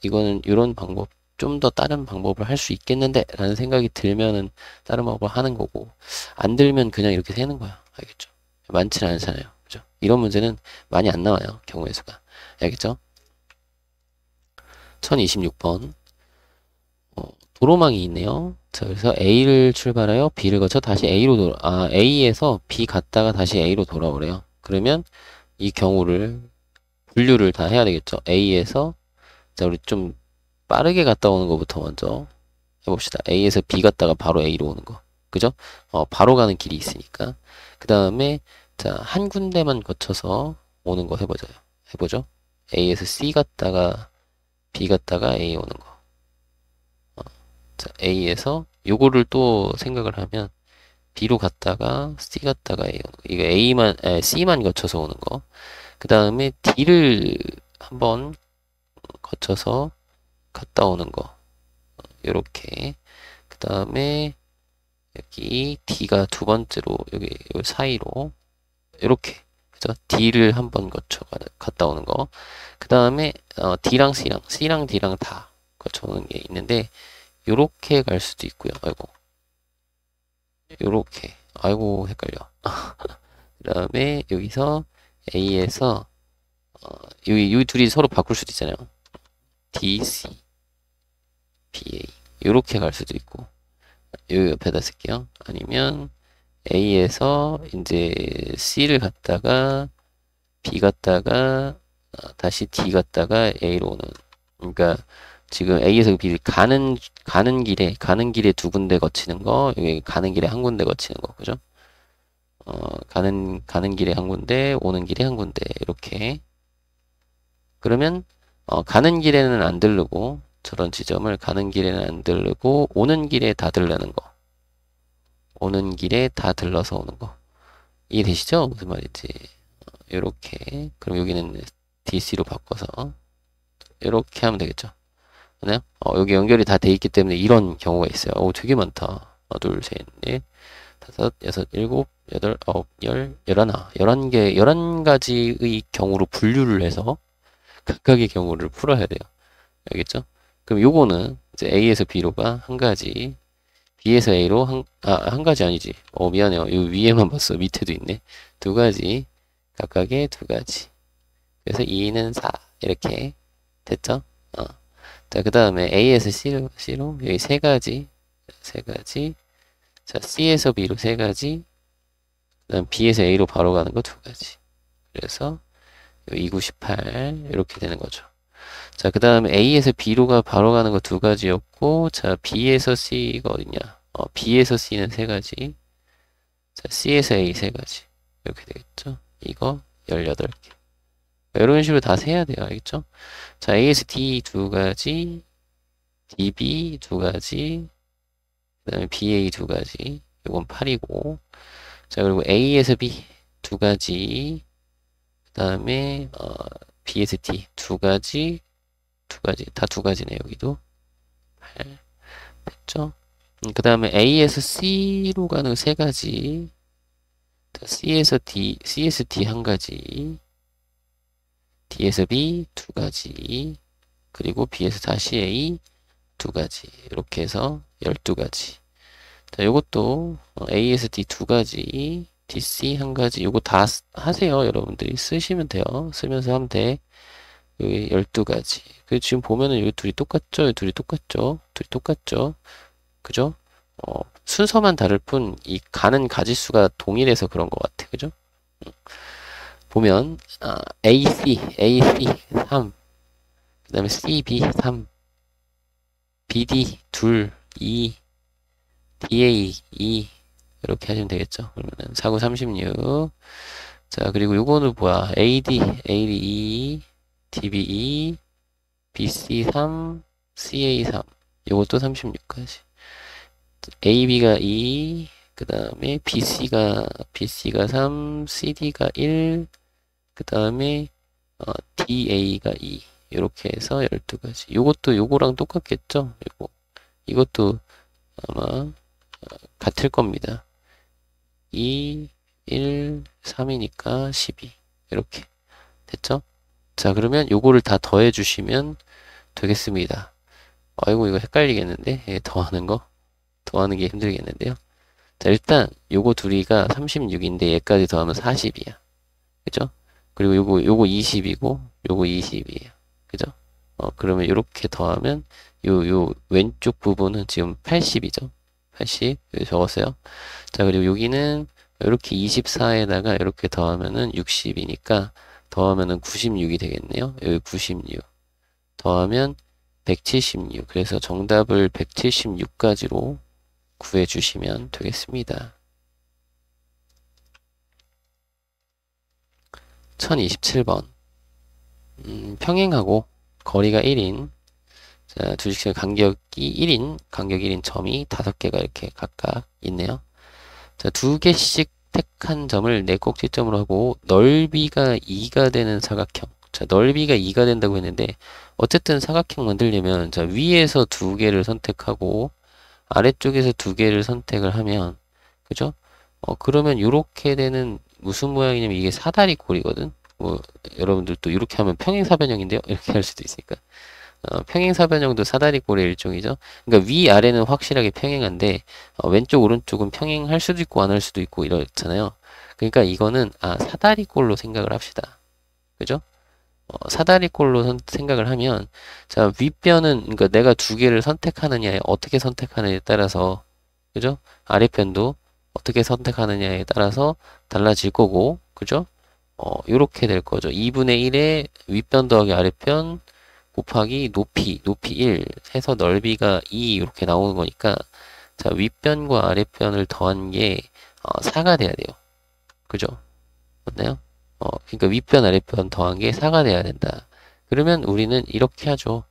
이거는 이런 방법 좀 더 다른 방법을 할 수 있겠는데 라는 생각이 들면은 다른 방법을 하는 거고 안 들면 그냥 이렇게 세는 거야. 알겠죠? 많지는 않잖아요. 그죠? 이런 문제는 많이 안 나와요. 경우의 수가. 알겠죠? 1026번 도로망이 있네요. 자, 그래서 A를 출발하여 B를 거쳐 다시 A에서 B 갔다가 다시 A로 돌아오래요. 그러면 이 경우를 분류를 다 해야 되겠죠. A에서 자, 우리 좀 빠르게 갔다 오는 것부터 먼저 해봅시다. A에서 B 갔다가 바로 A로 오는 거. 그죠? 바로 가는 길이 있으니까. 그 다음에 자, 한 군데만 거쳐서 오는 거 해보죠. A에서 C 갔다가 B 갔다가 A 오는 거. 자, A에서 요거를 또 생각을 하면 B로 갔다가 C 갔다가 A 오는 거. 이거 C만 거쳐서 오는 거. 그 다음에 D를 한번 거쳐서 갔다 오는 거. 요렇게. 그 다음에 여기 D가 두 번째로 여기 요 사이로 이렇게 그죠? D를 한번 거쳐 갔다 오는 거. 그 다음에 D랑 C랑 D랑 다 거쳐 오는 게 있는데 요렇게 갈 수도 있고요. 요렇게 헷갈려. 그 다음에 여기서 A에서 이 둘이 서로 바꿀 수도 있잖아요. DC BA 요렇게 갈 수도 있고 요 옆에다 쓸게요. 아니면 A에서 이제 C를 갔다가 B 갔다가 다시 D 갔다가 A로 오는. 그러니까 지금 A에서 B 가는 길에 두 군데 거치는 거, 여기 가는 길에 한 군데 거치는 거, 그죠? 가는 길에 한 군데, 오는 길에 한 군데 이렇게. 그러면 가는 길에는 안 들르고 저런 지점을 가는 길에는 안 들르고 오는 길에 다 들르는 거. 오는 길에 다 들러서 오는 거. 이해되시죠? 무슨 말인지. 요렇게. 그럼 여기는 DC로 바꿔서 이렇게 하면 되겠죠. 맞나요? 여기 연결이 다 돼 있기 때문에 이런 경우가 있어요. 오, 되게 많다. 하나, 둘, 셋, 넷, 다섯, 여섯, 일곱, 여덟, 아홉, 열, 열하나. 11가지의 경우로 분류를 해서 각각의 경우를 풀어야 돼요. 알겠죠? 그럼 요거는 이제 A에서 B로가 한 가지, B에서 A로 한 가지 아니지. 미안해요. 요 위에만 봤어. 밑에도 있네. 두 가지, 각각의 두 가지. 그래서 2는 4. 이렇게 됐죠? 자, 그 다음에 A에서 C로 여기 세 가지. 자, C에서 B로 세 가지. 그 다음 B에서 A로 바로 가는 거 두 가지. 그래서 298 이렇게 되는 거죠. 자, 그 다음에 A에서 B로가 바로 가는 거 두 가지였고, 자, B에서 C가 어딨냐? B에서 C는 세 가지. 자, C에서 A 세 가지. 이렇게 되겠죠? 이거 18개. 이런 식으로 다 세야 돼요. 알겠죠? 자, A에서 D 두 가지, DB 두 가지, 그 다음에 BA 두 가지. 이건 8이고. 자, 그리고 A에서 B 두 가지, 그 다음에 B에서 D 두 가지, 다 두 가지네, 여기도. 8. 됐죠? 그 다음에 A에서 C로 가는 세 가지. C에서 D 한 가지. D에서 B 두 가지. 그리고 B에서 다시 A 두 가지. 이렇게 해서 12가지. 자, 요것도 A에서 D 두 가지. DC 한 가지. 요거 다 하세요. 여러분들이 쓰시면 돼요. 쓰면서 하면 돼. 여기 12가지. 그 지금 보면은 여기 둘이 똑같죠? 여기 둘이 똑같죠? 둘이 똑같죠? 그죠? 순서만 다를 뿐, 이 가는 가지수가 동일해서 그런 것 같아. 그죠? 보면, AC 3, 그 다음에 CB 3, BD 2, 2, DA 2, 이렇게 하시면 되겠죠? 그러면은 49, 36. 자, 그리고 요거는 뭐야? AD 2, DB 2, BC 3, CA 3. 요것도 36까지. AB가 2, 그 다음에 BC가 3, CD가 1, 그 다음에 DA가 2. 이렇게 해서 12가지. 요것도 요거랑 똑같겠죠? 이것도 아마 같을 겁니다. 2, 1, 3이니까 12. 이렇게 됐죠? 자, 그러면 요거를 다 더해 주시면 되겠습니다. 아이고, 이거 헷갈리겠는데? 예, 더하는 게 힘들겠는데요. 자, 일단 요거 둘이가 36인데 얘까지 더하면 40이야. 그죠? 그리고 요거 20이고 요거 20이에요. 그죠? 그러면 이렇게 더하면 요 왼쪽 부분은 지금 80이죠. 80 여기 적었어요. 자, 그리고 여기는 이렇게 24에다가 이렇게 더하면은 60이니까 더하면은 96이 되겠네요. 여기 96 더하면 176. 그래서 정답을 176가지로 구해주시면 되겠습니다. 1027번. 평행하고 거리가 1인, 자, 두 직선의 간격 1인 점이 5개가 이렇게 각각 있네요. 자, 2개씩 택한 점을 네 꼭지점으로 하고 넓이가 2가 되는 사각형. 자, 넓이가 2가 된다고 했는데 어쨌든 사각형 만들려면 자, 위에서 2개를 선택하고 아래쪽에서 2개를 선택을 하면 그죠? 그러면 이렇게 되는 무슨 모양이냐면 이게 사다리꼴이거든. 뭐 여러분들도 이렇게 하면 평행사변형인데요. 이렇게 할 수도 있으니까. 평행사변형도 사다리꼴의 일종이죠. 그러니까 위아래는 확실하게 평행한데 왼쪽 오른쪽은 평행할 수도 있고 안 할 수도 있고 이렇잖아요. 그러니까 이거는 사다리꼴로 생각을 합시다. 그죠? 사다리꼴로 생각을 하면 자, 윗변은 그러니까 내가 2개를 선택하느냐에 어떻게 선택하느냐에 따라서 그죠? 아랫변도 어떻게 선택하느냐에 따라서 달라질 거고, 그죠? 요렇게 될 거죠. 2분의 1의 윗변 더하기 아랫변 곱하기 높이 1 해서 넓이가 2 이렇게 나오는 거니까, 자, 윗변과 아랫변을 더한 게 4가 돼야 돼요. 그죠? 맞나요? 그러니까 윗변 아랫변 더한 게 4가 돼야 된다. 그러면 우리는 이렇게 하죠.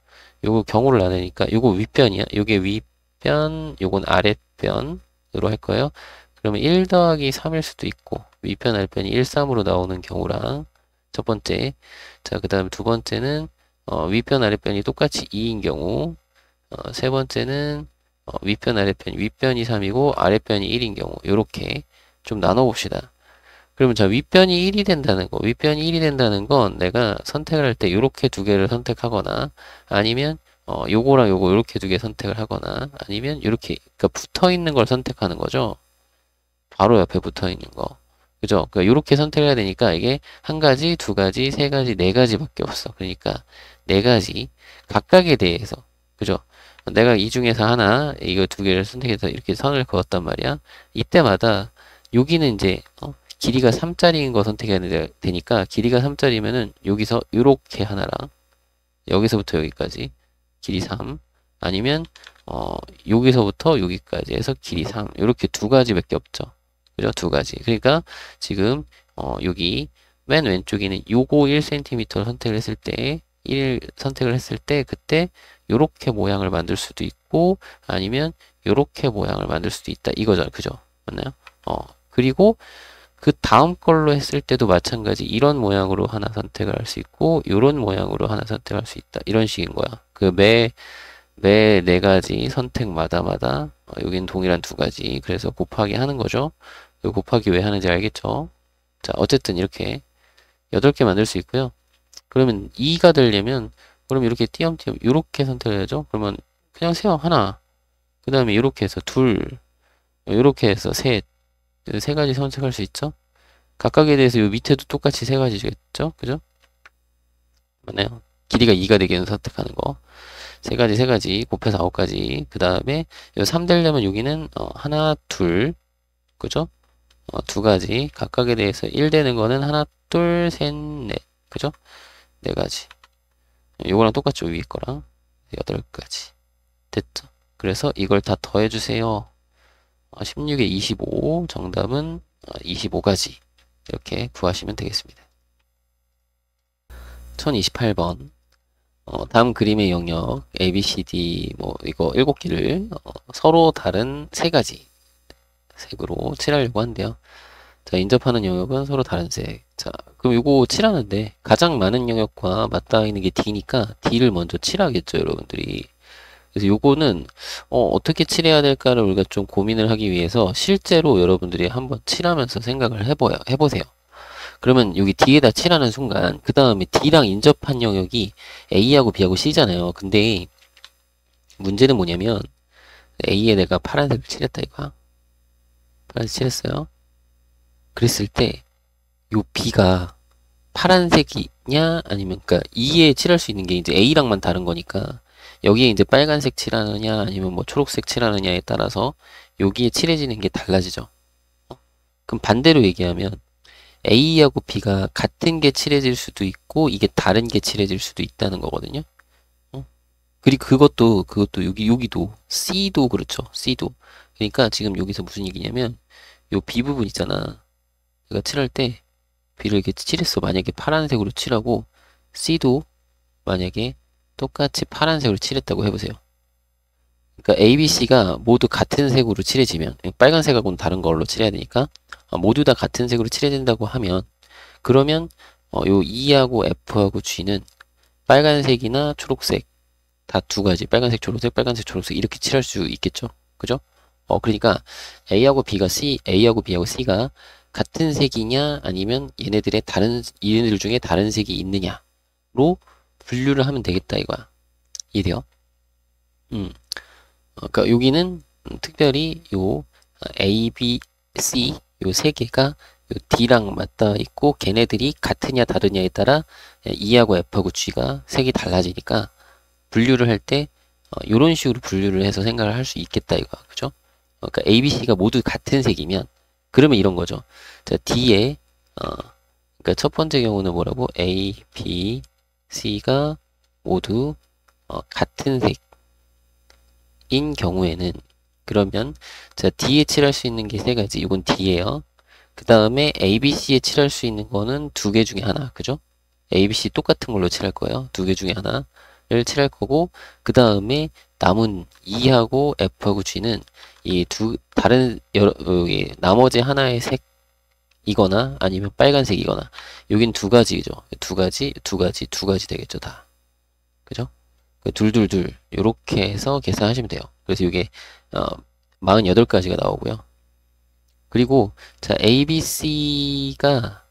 요거 경우를 나누니까 요거 윗변이야. 요게 윗변, 요건 아랫변으로 할 거예요. 그러면 1 더하기 3일 수도 있고 윗변 아랫변이 1, 3으로 나오는 경우랑 첫 번째. 자, 그 다음에 두 번째는 윗변 아랫변이 똑같이 2인 경우. 세 번째는 윗변 아랫변이 윗변이 3이고 아랫변이 1인 경우. 요렇게 좀 나눠 봅시다. 그러면 자, 윗변이 1이 된다는 거. 윗변이 1이 된다는 건 내가 선택을 할 때 요렇게 두 개를 선택하거나 아니면 요거랑 요거 요렇게 두 개 선택을 하거나 아니면 요렇게 그러니까 붙어 있는 걸 선택하는 거죠. 바로 옆에 붙어 있는 거. 그죠? 그러니까 요렇게 선택해야 되니까 이게 한 가지, 두 가지, 세 가지, 네 가지밖에 없어. 그러니까 네 가지 각각에 대해서. 그죠? 내가 이 중에서 하나, 이거 두 개를 선택해서 이렇게 선을 그었단 말이야. 이때마다 여기는 이제 길이가 3짜리인 거 선택해야 되니까 길이가 3짜리면은 여기서 요렇게 하나랑 여기서부터 여기까지 길이 3 아니면 여기서부터 여기까지 해서 길이 3 이렇게 두 가지밖에 없죠. 그죠? 두 가지. 그러니까 지금 여기 맨 왼쪽에는 요거 1cm를 선택을 했을 때 1 선택을 했을 때 그때 요렇게 모양을 만들 수도 있고 아니면 요렇게 모양을 만들 수도 있다 이거죠. 그죠? 맞나요? 그리고 그 다음 걸로 했을 때도 마찬가지 이런 모양으로 하나 선택을 할 수 있고 이런 모양으로 하나 선택할 수 있다 이런 식인 거야. 그 매 네 가지 선택마다마다 여긴 동일한 두 가지 그래서 곱하기 하는 거죠. 이 곱하기 왜 하는지 알겠죠? 자, 어쨌든 이렇게 8개 만들 수 있고요. 그러면 2가 되려면 그럼 이렇게 띄엄띄엄 이렇게 선택을 해야죠. 그러면 그냥 세워 하나 그 다음에 이렇게 해서 둘 이렇게 해서 셋 세 가지 선택할 수 있죠? 각각에 대해서 요 밑에도 똑같이 세 가지겠죠? 그죠? 맞나요? 길이가 2가 되게 선택하는 거. 세 가지 곱해서 9가지. 그 다음에 요 3 되려면 여기는 하나, 둘, 그죠? 두 가지. 각각에 대해서 1 되는 거는 하나, 둘, 셋, 넷. 그죠? 네 가지. 요거랑 똑같죠? 위에 거랑. 8가지. 됐죠? 그래서 이걸 다 더해주세요. 16에 25. 정답은 25가지. 이렇게 구하시면 되겠습니다. 1028번. 다음 그림의 영역 A, B, C, D 뭐 이거 7개를 서로 다른 세 가지 색으로 칠하려고 한대요. 자, 인접하는 영역은 서로 다른 색. 자, 그럼 이거 칠하는데 가장 많은 영역과 맞닿아 있는 게 D니까 D를 먼저 칠하겠죠, 여러분들이. 그래서 요거는 어떻게 칠해야 될까를 우리가 좀 고민을 하기 위해서 실제로 여러분들이 한번 칠하면서 생각을 해보세요. 그러면 여기 D에다 칠하는 순간 그 다음에 D랑 인접한 영역이 A하고 B하고 C잖아요. 근데 문제는 뭐냐면 A에 내가 파란색을 칠했다 이거야. 파란색 칠했어요. 그랬을 때 요 B가 파란색이냐 아니면 그러니까 E에 칠할 수 있는 게 이제 A랑만 다른 거니까 여기에 이제 빨간색 칠하느냐 아니면 뭐 초록색 칠하느냐에 따라서 여기에 칠해지는 게 달라지죠. 그럼 반대로 얘기하면 A하고 B가 같은 게 칠해질 수도 있고 이게 다른 게 칠해질 수도 있다는 거거든요. 그리고 그것도 여기도 C도 그렇죠. C도. 그러니까 지금 여기서 무슨 얘기냐면 요 B 부분 있잖아. 내가 칠할 때 B를 이렇게 칠했어. 만약에 파란색으로 칠하고 C도 만약에 똑같이 파란색으로 칠했다고 해보세요. 그러니까 A, B, C가 모두 같은 색으로 칠해지면 빨간색하고는 다른 걸로 칠해야 되니까 모두 다 같은 색으로 칠해진다고 하면 그러면 요 E하고 F하고 G는 빨간색이나 초록색 다 두 가지 빨간색, 초록색 이렇게 칠할 수 있겠죠. 그죠? 그러니까 A하고 B하고 C가 같은 색이냐 아니면 얘네들 중에 다른 색이 있느냐로 분류를 하면 되겠다 이거야. 이해돼요? 그러니까 여기는 특별히 요 A, B, C 요 세 개가 요 D랑 맞닿아 있고 걔네들이 같으냐 다르냐에 따라 E하고 F하고 G가 색이 달라지니까 분류를 할 때 요런 식으로 분류를 해서 생각을 할 수 있겠다 이거야. 그죠? 그러니까 A, B, C가 모두 같은 색이면 그러면 이런 거죠. 자, D에 그러니까 첫 번째 경우는 뭐라고? A, B, C가 모두 같은 색인 경우에는 그러면 자, D에 칠할 수 있는 게 세 가지. 이건 D예요. 그 다음에 A, B, C에 칠할 수 있는 거는 두 개 중에 하나. 그죠? A, B, C 똑같은 걸로 칠할 거예요. 두 개 중에 하나를 칠할 거고, 그 다음에 남은 E하고 F하고 G는 이 다른, 여기, 나머지 하나의 색이거나 아니면 빨간색이거나, 여긴 두 가지죠. 두 가지 되겠죠, 다. 그죠? 둘둘둘, 요렇게 해서 계산하시면 돼요. 그래서 이게, 48가지가 나오고요. 그리고, 자, A, B, C가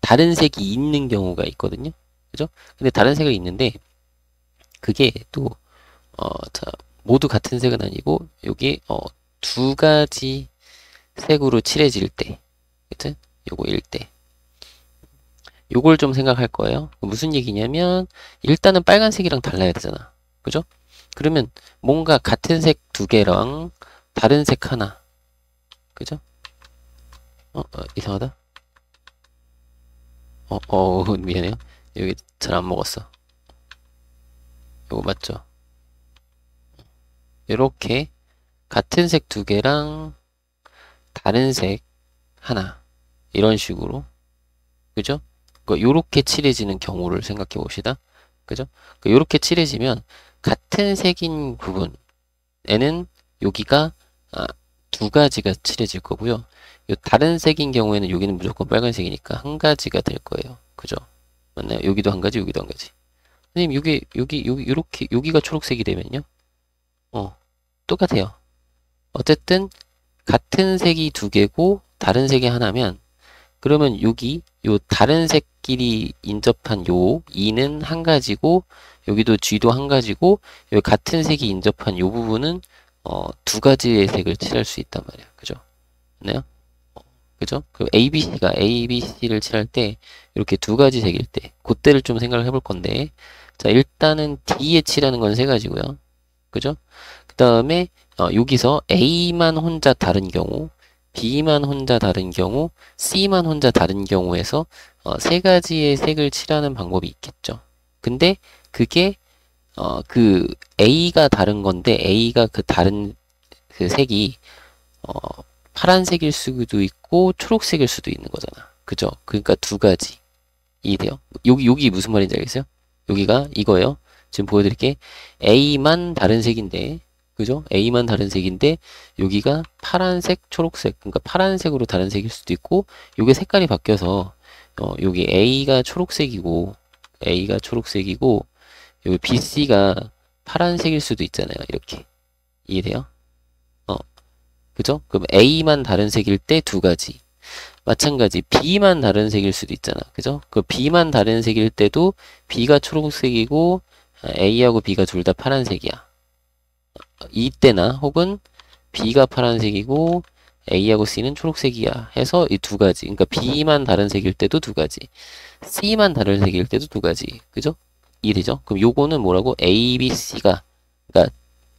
다른 색이 있는 경우가 있거든요. 그죠? 근데 다른 색이 있는데, 그게 또, 자, 모두 같은 색은 아니고, 여기, 두 가지 색으로 칠해질 때, 그치? 요거 일 때. 요걸 좀 생각할 거예요. 무슨 얘기냐면, 일단은 빨간색이랑 달라야 되잖아. 그죠? 그러면 뭔가 같은 색 두 개랑 다른 색 하나. 그죠? 이상하다. 미안해요. 여기 잘 안 먹었어. 요거 맞죠? 이렇게 같은 색 두 개랑 다른 색 하나 이런 식으로 그죠? 요렇게 칠해지는 경우를 생각해 봅시다. 그죠? 요렇게 칠해지면 같은 색인 부분에는 여기가 두 가지가 칠해질 거고요. 요 다른 색인 경우에는 여기는 무조건 빨간색이니까 한 가지가 될 거예요. 그죠? 맞나요? 여기도 한 가지, 여기도 한 가지. 선생님, 여기, 요렇게, 여기가 초록색이 되면요? 똑같아요. 어쨌든, 같은 색이 두 개고, 다른 색이 하나면, 그러면 요 다른 색끼리 인접한 요 E는 한 가지고, 여기도 G도 한 가지고, 여기 같은 색이 인접한 요 부분은, 두 가지의 색을 칠할 수 있단 말이야. 그죠? 맞나요? 그죠? 그 ABC를 칠할 때, 이렇게 두 가지 색일 때, 그때를 좀 생각을 해볼 건데, 자, 일단은 D에 칠하는 건 세 가지고요. 그죠? 그 다음에 여기서 A만 혼자 다른 경우, B만 혼자 다른 경우, C만 혼자 다른 경우에서 세 가지의 색을 칠하는 방법이 있겠죠. 근데 그게 그 A가 다른 건데 A가 그 다른 그 색이 어, 파란색일 수도 있고 초록색일 수도 있는 거잖아. 그죠? 그러니까 두 가지 이해돼요? 여기 무슨 말인지 알겠어요? 여기가 이거예요. 지금 보여드릴게. A만 다른 색인데, 그죠? A만 다른 색인데, 여기가 파란색, 초록색. 그러니까 파란색으로 다른 색일 수도 있고, 요게 색깔이 바뀌어서, 여기 A가 초록색이고, 여기 BC가 파란색일 수도 있잖아요. 이렇게. 이해돼요? 어, 그죠? 그럼 A만 다른 색일 때 두 가지. 마찬가지 B만 다른 색일 수도 있잖아. 그죠? 그 B만 다른 색일 때도 B가 초록색이고 A하고 B가 둘 다 파란색이야. 이때나 혹은 B가 파란색이고 A하고 C는 초록색이야 해서 이 두 가지. 그러니까 B만 다른 색일 때도 두 가지. C만 다른 색일 때도 두 가지. 그죠? 이해되죠? 그럼 요거는 뭐라고? A, B, C가 그러니까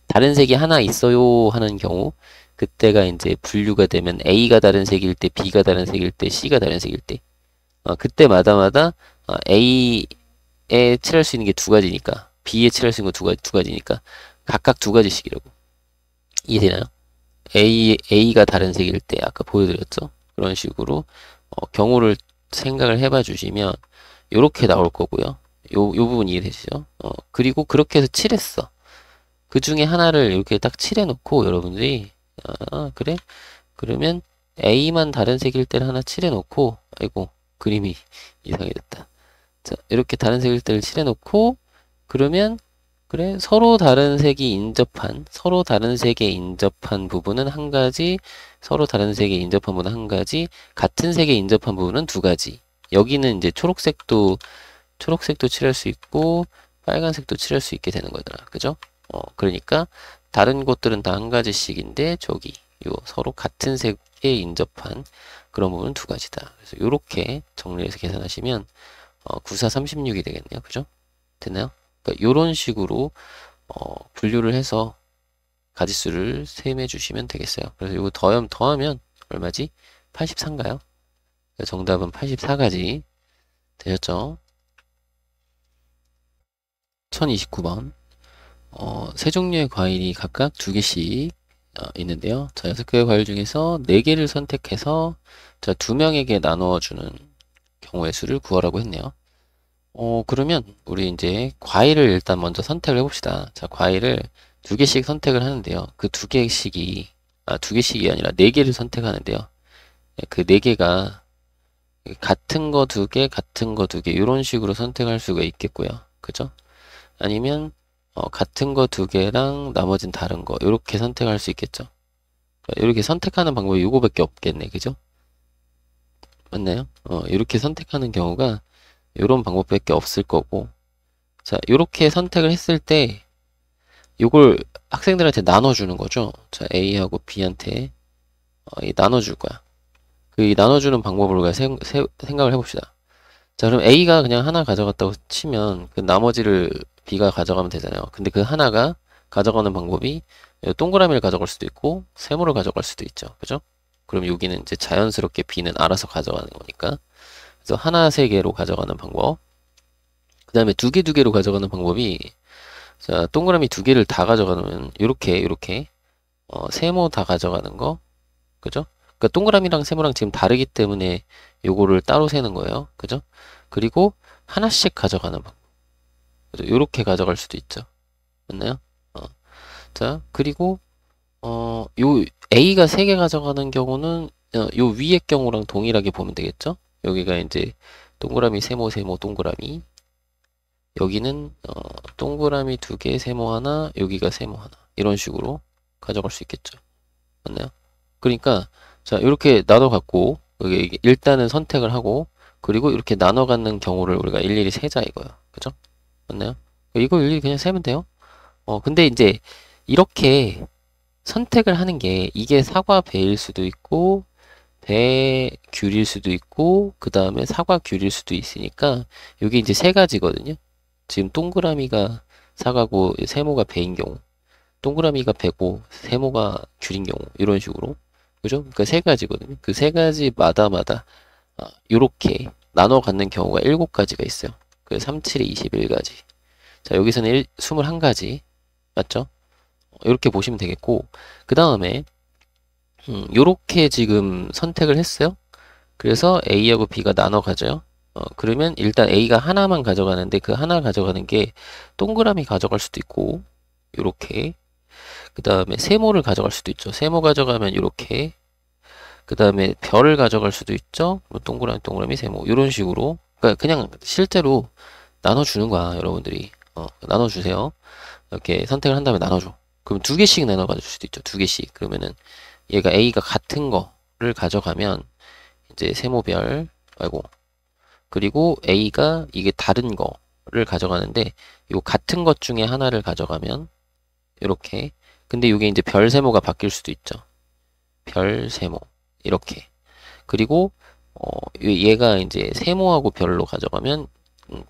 다른 색이 하나 있어요 하는 경우 그때가 이제 분류가 되면 A가 다른 색일 때, B가 다른 색일 때, C가 다른 색일 때 그때마다 A에 칠할 수 있는 게 두 가지니까 B에 칠할 수 있는 거 두 가지니까 각각 두 가지씩이라고 이해되나요? A가 다른 색일 때 아까 보여드렸죠? 그런 식으로 경우를 생각을 해봐 주시면 요렇게 나올 거고요. 요 부분 이해되시죠? 그리고 그렇게 해서 칠했어. 그 중에 하나를 이렇게 딱 칠해놓고 여러분들이 그래? 그러면 A만 다른 색일 때를 하나 칠해놓고 아이고 그림이 이상해졌다. 자 이렇게 다른 색일 때를 칠해놓고 그러면 그래 서로 다른 색에 인접한 부분은 한 가지 서로 다른 색에 인접한 부분은 한 가지 같은 색에 인접한 부분은 두 가지 여기는 이제 초록색도 칠할 수 있고 빨간색도 칠할 수 있게 되는 거더라. 그죠? 그러니까 다른 곳들은 다 한 가지씩인데 저기 요 서로 같은 색에 인접한 그런 부분은 두 가지다. 그래서 요렇게 정리해서 계산하시면 9436이 되겠네요. 그죠? 됐나요? 그러니까 요런 식으로 분류를 해서 가지수를 셈해 주시면 되겠어요. 그래서 이거 더하면 얼마지? 84인가요? 정답은 84가지 되셨죠? 1029번. 세 종류의 과일이 각각 두 개씩 있는데요. 자, 6개의 과일 중에서 4개를 선택해서 자, 2명에게 나누어주는 경우의 수를 구하라고 했네요. 그러면 우리 이제 과일을 일단 먼저 선택을 해봅시다. 자, 과일을 2개씩 선택을 하는데요. 그 2개씩이, 2개씩이 아니라 4개를 선택하는데요. 그 4개가 같은 거 2개, 같은 거 2개, 이런 식으로 선택할 수가 있겠고요. 그죠? 아니면, 같은 거 2개랑 나머진 다른 거, 이렇게 선택할 수 있겠죠. 이렇게 선택하는 방법이 요거밖에 없겠네. 그죠? 맞나요? 이렇게 선택하는 경우가 요런 방법밖에 없을 거고. 자, 이렇게 선택을 했을 때 요걸 학생들한테 나눠주는 거죠. 자, A하고 B한테 나눠줄 거야. 이 나눠주는 방법을 우리가 생각을 해봅시다. 자, 그럼 A가 그냥 하나 가져갔다고 치면 그 나머지를 B가 가져가면 되잖아요. 근데 그 하나가 가져가는 방법이 동그라미를 가져갈 수도 있고 세모를 가져갈 수도 있죠. 그죠? 그럼 여기는 이제 자연스럽게 B는 알아서 가져가는 거니까. 그래서 하나, 3개로 가져가는 방법. 그 다음에 2개 가져가는 방법이 자, 동그라미 2개를 다 가져가면 요렇게 세모 다 가져가는 거. 그죠? 그러니까 동그라미랑 세모랑 지금 다르기 때문에 요거를 따로 세는 거예요. 그죠? 그리고 하나씩 가져가는 방법. 그죠? 요렇게 가져갈 수도 있죠. 맞나요? 자, 그리고 요 A가 3개 가져가는 경우는 요 위의 경우랑 동일하게 보면 되겠죠? 여기가 이제 동그라미 세모 동그라미. 여기는 동그라미 2개 세모 하나, 여기가 세모 하나. 이런 식으로 가져갈 수 있겠죠. 맞나요? 그러니까 자, 이렇게 나눠 갖고 여기 일단은 선택을 하고 그리고 이렇게 나눠 갖는 경우를 우리가 일일이 세자 이거야. 그죠? 맞나요? 이거 일일이 그냥 세면 돼요. 근데 이제 이렇게 선택을 하는 게 이게 사과 배일 수도 있고 배 귤일 수도 있고 그 다음에 사과 귤일 수도 있으니까 여기 이제 세 가지거든요. 지금 동그라미가 사과고 세모가 배인 경우 동그라미가 배고 세모가 귤인 경우 이런 식으로 그죠? 그러니까 세 가지거든요. 그 세 가지마다 요렇게 나눠 갖는 경우가 7가지가 있어요. 그 3, 7에 21가지. 자, 여기서는 21가지. 맞죠? 이렇게 보시면 되겠고 그 다음에 요렇게 지금 선택을 했어요. 그래서 A하고 B가 나눠 가져요. 그러면 일단 A가 하나만 가져가는데 그 하나 가져가는 게 동그라미 가져갈 수도 있고 요렇게 그 다음에 세모를 가져갈 수도 있죠. 세모 가져가면 요렇게 그 다음에 별을 가져갈 수도 있죠. 뭐 동그라미 세모 이런 식으로 그러니까 그냥 실제로 나눠주는 거야. 여러분들이 나눠주세요. 이렇게 선택을 한 다음에 나눠줘. 그럼 2개씩 나눠 가질 수도 있죠. 2개씩 그러면은 얘가 A가 같은 거를 가져가면 이제 세모별 그리고 A가 이게 다른 거를 가져가는데 요 같은 것 중에 하나를 가져가면 이렇게 근데 이게 이제 별 세모가 바뀔 수도 있죠. 별 세모 이렇게 그리고 얘가 이제 세모하고 별로 가져가면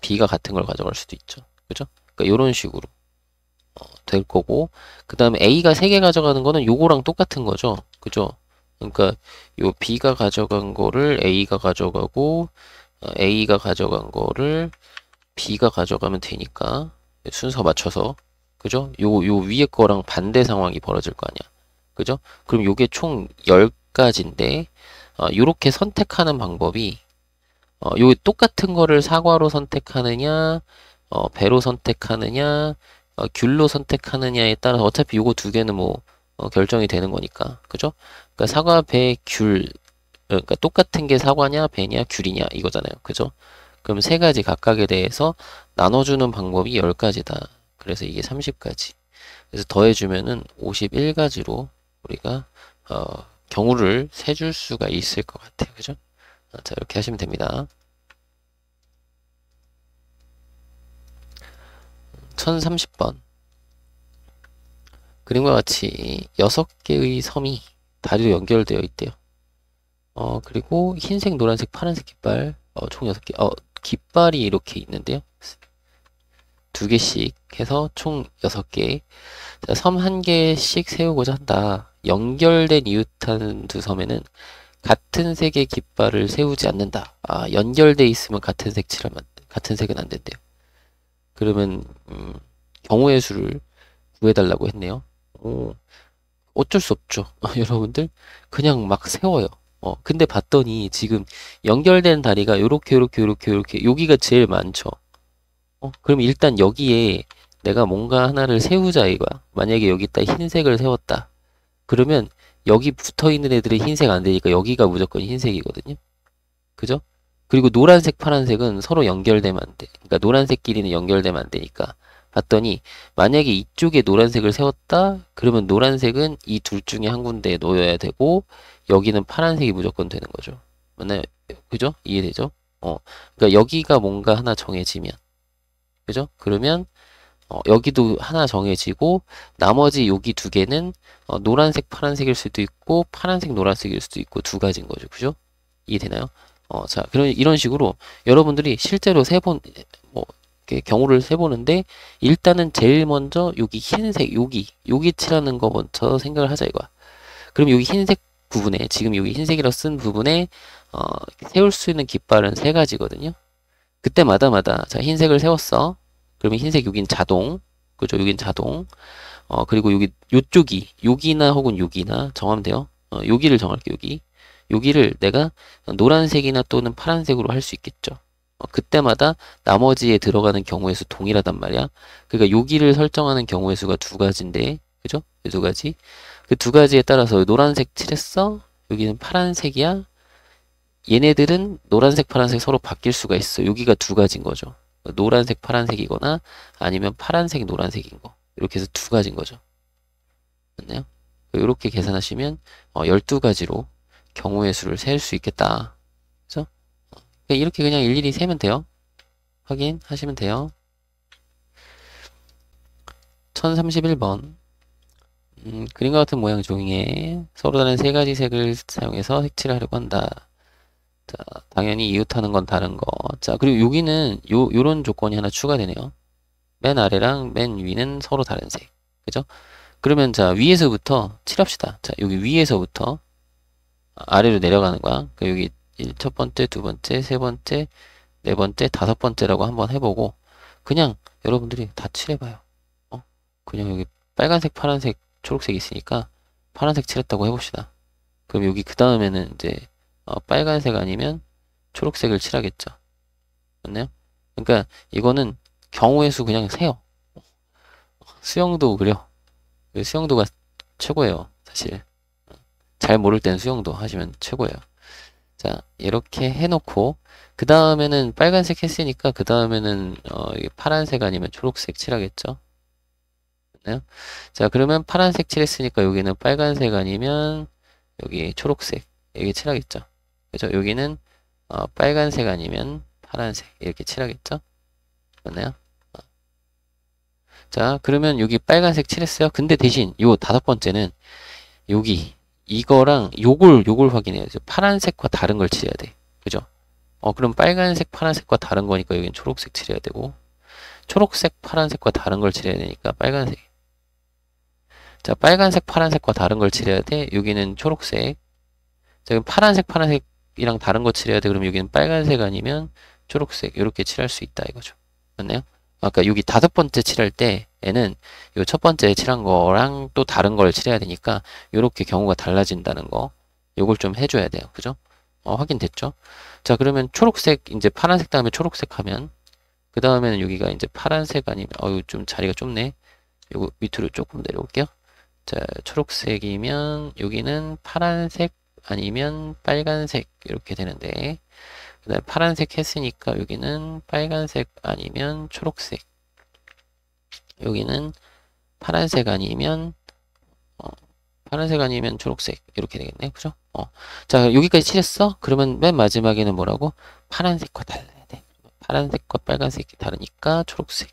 B가 같은 걸 가져갈 수도 있죠. 그죠? 그러니까 이런 식으로 될 거고 그 다음에 A가 3개 가져가는 거는 요거랑 똑같은 거죠. 그죠? 그러니까 요 B가 가져간 거를 A가 가져가고 A가 가져간 거를 B가 가져가면 되니까 순서 맞춰서 그죠? 요 위에 거랑 반대 상황이 벌어질 거 아니야. 그죠? 그럼 요게 총 10가지인데 요렇게 선택하는 방법이 요 똑같은 거를 사과로 선택하느냐 배로 선택하느냐 귤로 선택하느냐에 따라서 어차피 요거 2개는 뭐 결정이 되는 거니까 그죠? 그러니까 사과, 배, 귤 그러니까 똑같은 게 사과냐, 배냐, 귤이냐 이거잖아요. 그죠? 그럼 3가지 각각에 대해서 나눠주는 방법이 10가지다. 그래서 이게 30가지. 그래서 더해주면은 51가지로 우리가 경우를 세줄 수가 있을 것 같아요. 그죠? 자, 이렇게 하시면 됩니다. 1030번. 그림과 같이 6개의 섬이 다리로 연결되어 있대요. 그리고 흰색, 노란색, 파란색 깃발, 총 6개, 깃발이 이렇게 있는데요. 2개씩 해서 총 6개. 자, 섬 1개씩 세우고자 한다. 연결된 이웃한 두 섬에는 같은 색의 깃발을 세우지 않는다. 아, 연결돼 있으면 같은 색 칠하면 같은 색은 안 된대요. 그러면 경우의 수를 구해달라고 했네요. 오, 어쩔 수 없죠. 여러분들 그냥 막 세워요. 근데 봤더니 지금 연결된 다리가 요렇게 여기가 제일 많죠. 그럼 일단 여기에 내가 뭔가 하나를 세우자 이거야. 만약에 여기다 흰색을 세웠다. 그러면 여기 붙어 있는 애들이 흰색 안 되니까 여기가 무조건 흰색이거든요. 그죠? 그리고 노란색, 파란색은 서로 연결되면 안 돼. 그러니까 노란색끼리는 연결되면 안 되니까. 봤더니 만약에 이쪽에 노란색을 세웠다? 그러면 노란색은 이 둘 중에 한 군데에 놓여야 되고 여기는 파란색이 무조건 되는 거죠. 맞나요? 그죠? 이해되죠? 그러니까 여기가 뭔가 하나 정해지면 그죠? 그러면 여기도 하나 정해지고 나머지 여기 2개는 노란색, 파란색일 수도 있고 파란색, 노란색일 수도 있고 2가지인 거죠. 그죠? 이해되나요? 자, 그럼 이런 식으로 여러분들이 실제로 뭐, 이렇게 경우를 세보는데 일단은 제일 먼저 여기 흰색, 여기 칠하는 거 먼저 생각을 하자 이거야. 그럼 여기 흰색 부분에, 지금 여기 흰색이라고 쓴 부분에 세울 수 있는 깃발은 3가지거든요. 그때마다 자, 흰색을 세웠어. 그러면 흰색 여긴 자동. 그죠? 여긴 자동. 그리고 요쪽이, 여기나 혹은 여기나 정하면 돼요. 여기를 정할게, 여기. 여기를 내가 노란색이나 또는 파란색으로 할 수 있겠죠. 그때마다 나머지에 들어가는 경우의 수 동일하단 말이야. 그러니까 여기를 설정하는 경우의 수가 2가지인데, 그죠? 이 2가지. 그 2가지에 따라서 노란색 칠했어? 여기는 파란색이야? 얘네들은 노란색, 파란색 서로 바뀔 수가 있어. 여기가 2가지인 거죠. 노란색, 파란색이거나 아니면 파란색, 노란색인 거. 이렇게 해서 2가지인 거죠. 맞나요? 이렇게 계산하시면 12가지로 경우의 수를 셀 수 있겠다. 그죠? 이렇게 그냥 일일이 세면 돼요. 확인하시면 돼요. 1031번. 그림과 같은 모양 종이에 서로 다른 3가지 색을 사용해서 색칠을 하려고 한다. 자, 당연히 이웃하는 건 다른 거. 자, 그리고 여기는 요런 조건이 하나 추가되네요. 맨 아래랑 맨 위는 서로 다른 색. 그죠? 그러면 자, 위에서부터 칠합시다. 자, 여기 위에서부터 아래로 내려가는 거야. 그러니까 여기 첫 번째, 두 번째, 세 번째, 네 번째, 5번째라고 한번 해보고 그냥 여러분들이 다 칠해봐요. 그냥 여기 빨간색, 파란색, 초록색 있으니까 파란색 칠했다고 해봅시다. 그럼 여기 그 다음에는 이제 빨간색 아니면 초록색을 칠하겠죠. 맞나요? 그러니까 이거는 경우의 수 그냥 세요. 수영도 그려. 수영도가 최고예요. 사실 잘 모를 땐 수영도 하시면 최고예요. 자, 이렇게 해놓고 그 다음에는 빨간색 했으니까 그 다음에는 파란색 아니면 초록색 칠하겠죠. 맞나요? 자, 그러면 파란색 칠했으니까 여기는 빨간색 아니면 여기 초록색 이렇게 칠하겠죠. 그죠? 여기는 빨간색 아니면 파란색 이렇게 칠하겠죠. 맞나요? 자, 그러면 여기 빨간색 칠했어요. 근데 대신 요 5번째는 여기 이거랑 요걸 확인해야 돼. 파란색과 다른 걸 칠해야 돼. 그죠? 그럼 빨간색, 파란색과 다른 거니까 여기는 초록색 칠해야 되고 초록색, 파란색과 다른 걸 칠해야 되니까 빨간색. 자, 빨간색, 파란색과 다른 걸 칠해야 돼. 여기는 초록색. 자, 그럼 파란색, 파란색이랑 다른 거 칠해야 돼. 그럼 여기는 빨간색 아니면 초록색 이렇게 칠할 수 있다 이거죠. 맞나요? 아까 여기 5번째 칠할 때 얘는 요 첫 번째 칠한 거랑 또 다른 걸 칠해야 되니까 이렇게 경우가 달라진다는 거 요걸 좀 해줘야 돼요. 그죠? 확인됐죠? 자, 그러면 초록색 이제 파란색 다음에 초록색 하면 그 다음에는 여기가 이제 파란색 아니면 좀 자리가 좁네. 요거 밑으로 조금 내려올게요. 자, 초록색이면 여기는 파란색 아니면 빨간색 이렇게 되는데 그 다음에 파란색 했으니까 여기는 빨간색 아니면 초록색 여기는 파란색 아니면 초록색 이렇게 되겠네. 그죠? 자, 여기까지 칠했어? 그러면 맨 마지막에는 뭐라고? 파란색과 달라야 돼. 파란색과 빨간색이 다르니까 초록색.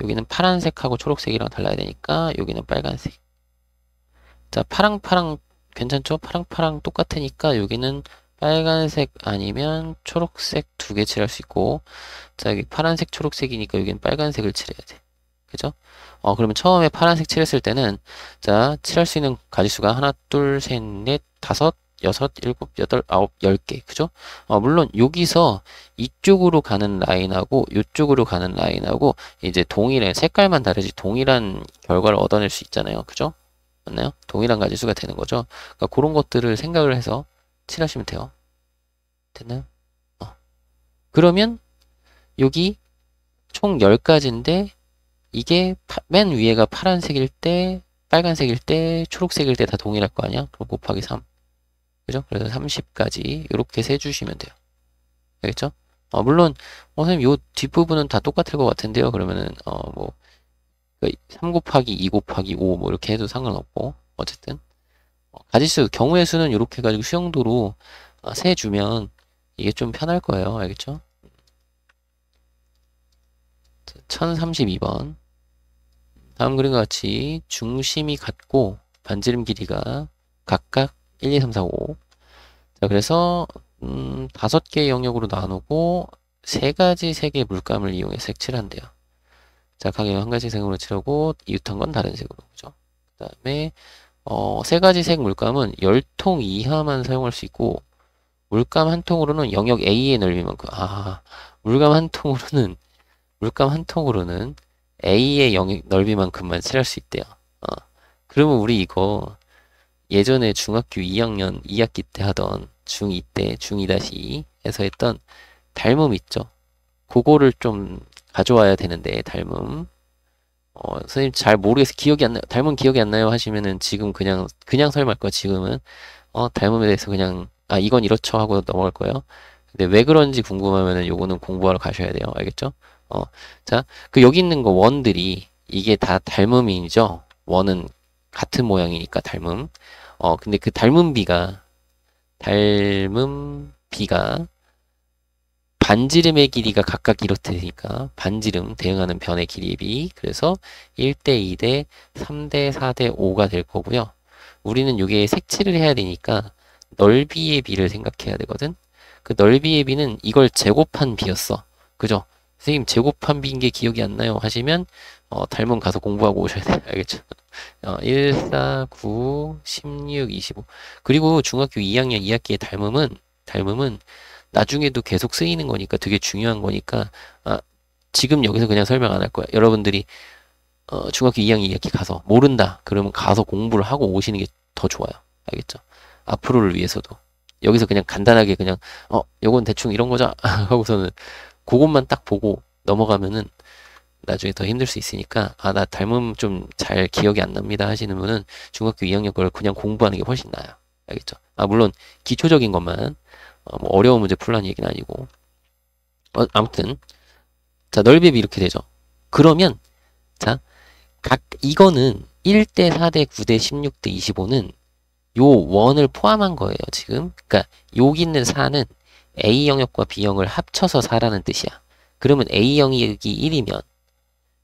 여기는 파란색하고 초록색이랑 달라야 되니까 여기는 빨간색. 자, 파랑 괜찮죠? 파랑 똑같으니까 여기는 빨간색 아니면 초록색 두 개 칠할 수 있고, 자, 여기 파란색, 초록색이니까 여기는 빨간색을 칠해야 돼. 그죠? 그러면 처음에 파란색 칠했을 때는, 자, 칠할 수 있는 가지수가 하나, 둘, 셋, 넷, 다섯, 여섯, 일곱, 여덟, 아홉, 10개. 그죠? 물론 여기서 이쪽으로 가는 라인하고 이쪽으로 가는 라인하고 이제 동일해. 색깔만 다르지 동일한 결과를 얻어낼 수 있잖아요. 그죠? 맞나요? 동일한 가지수가 되는 거죠. 그러니까 그런 것들을 생각을 해서 칠하시면 돼요. 됐나요? 그러면 여기 총 10가지인데 이게 맨 위에가 파란색일 때, 빨간색일 때, 초록색일 때 다 동일할 거 아니야? 그럼 곱하기 3. 그죠? 그래서 30까지 이렇게 세주시면 돼요. 알겠죠? 물론 선생님 요 뒷부분은 다 똑같을 것 같은데요. 그러면은 뭐 3 곱하기 2 곱하기 5 뭐 이렇게 해도 상관없고 어쨌든 가지수 경우의 수는 이렇게 해가지고 수영도로 세주면 이게 좀 편할 거예요. 알겠죠? 1032번 다음 그림과 같이 중심이 같고 반지름 길이가 각각 1, 2, 3, 4, 5. 자, 그래서 5개의 영역으로 나누고 3가지 색의 물감을 이용해서 색칠한대요. 자, 각 영역 한 가지 색으로 칠하고 이웃한 건 다른 색으로. 그죠? 그 다음에 3가지 색 물감은 10통 이하만 사용할 수 있고 물감 한 통으로는 영역 A의 넓이만큼 물감 한 통으로는 A의 영역 넓이만큼만 칠할 수 있대요. 그러면 우리 이거 예전에 중학교 2학년 2학기 때 하던 중2 때 중2-2에서 했던 닮음 있죠? 그거를 좀 가져와야 되는데 닮음 선생님 잘 모르겠어 기억이 안 나요. 닮음 기억이 안 나요 하시면은 지금 그냥 설명할 거야. 지금은 닮음에 대해서 그냥 이건 이렇죠 하고 넘어갈 거예요. 근데 왜 그런지 궁금하면은 요거는 공부하러 가셔야 돼요. 알겠죠? 자, 그 여기 있는 거 원들이 이게 다 닮음이죠. 원은 같은 모양이니까 닮음. 근데 그 닮음비가 반지름의 길이가 각각 이렇다니까 반지름 대응하는 변의 길이의 비. 그래서 1대 2대 3대 4대 5가 될 거고요. 우리는 이게 색칠을 해야 되니까 넓이의 비를 생각해야 되거든. 그 넓이의 비는 이걸 제곱한 비였어. 그죠? 선생님 제곱한 비인 게 기억이 안 나요 하시면 닮음 가서 공부하고 오셔야 돼요. 알겠죠? 1, 4, 9, 16, 25. 그리고 중학교 2학년 2학기의 닮음은 나중에도 계속 쓰이는 거니까 되게 중요한 거니까 지금 여기서 그냥 설명 안 할 거야. 여러분들이 중학교 2학년 2학기 가서 모른다. 그러면 가서 공부를 하고 오시는 게 더 좋아요. 알겠죠? 앞으로를 위해서도. 여기서 그냥 간단하게 그냥 요건 대충 이런 거죠 하고서는 그것만 딱 보고 넘어가면은 나중에 더 힘들 수 있으니까 나 닮음 좀 잘 기억이 안 납니다 하시는 분은 중학교 2학년 걸 그냥 공부하는 게 훨씬 나아요. 알겠죠? 물론 기초적인 것만 뭐 어려운 문제 풀라는 얘기는 아니고 아무튼 자 넓이비 이렇게 되죠. 그러면 자 이거는 1대 4대 9대 16대 25는 요 원을 포함한 거예요 지금. 그러니까 여기 있는 4는 A 영역과 B 영역을 합쳐서 4라는 뜻이야. 그러면 A 영역이 1이면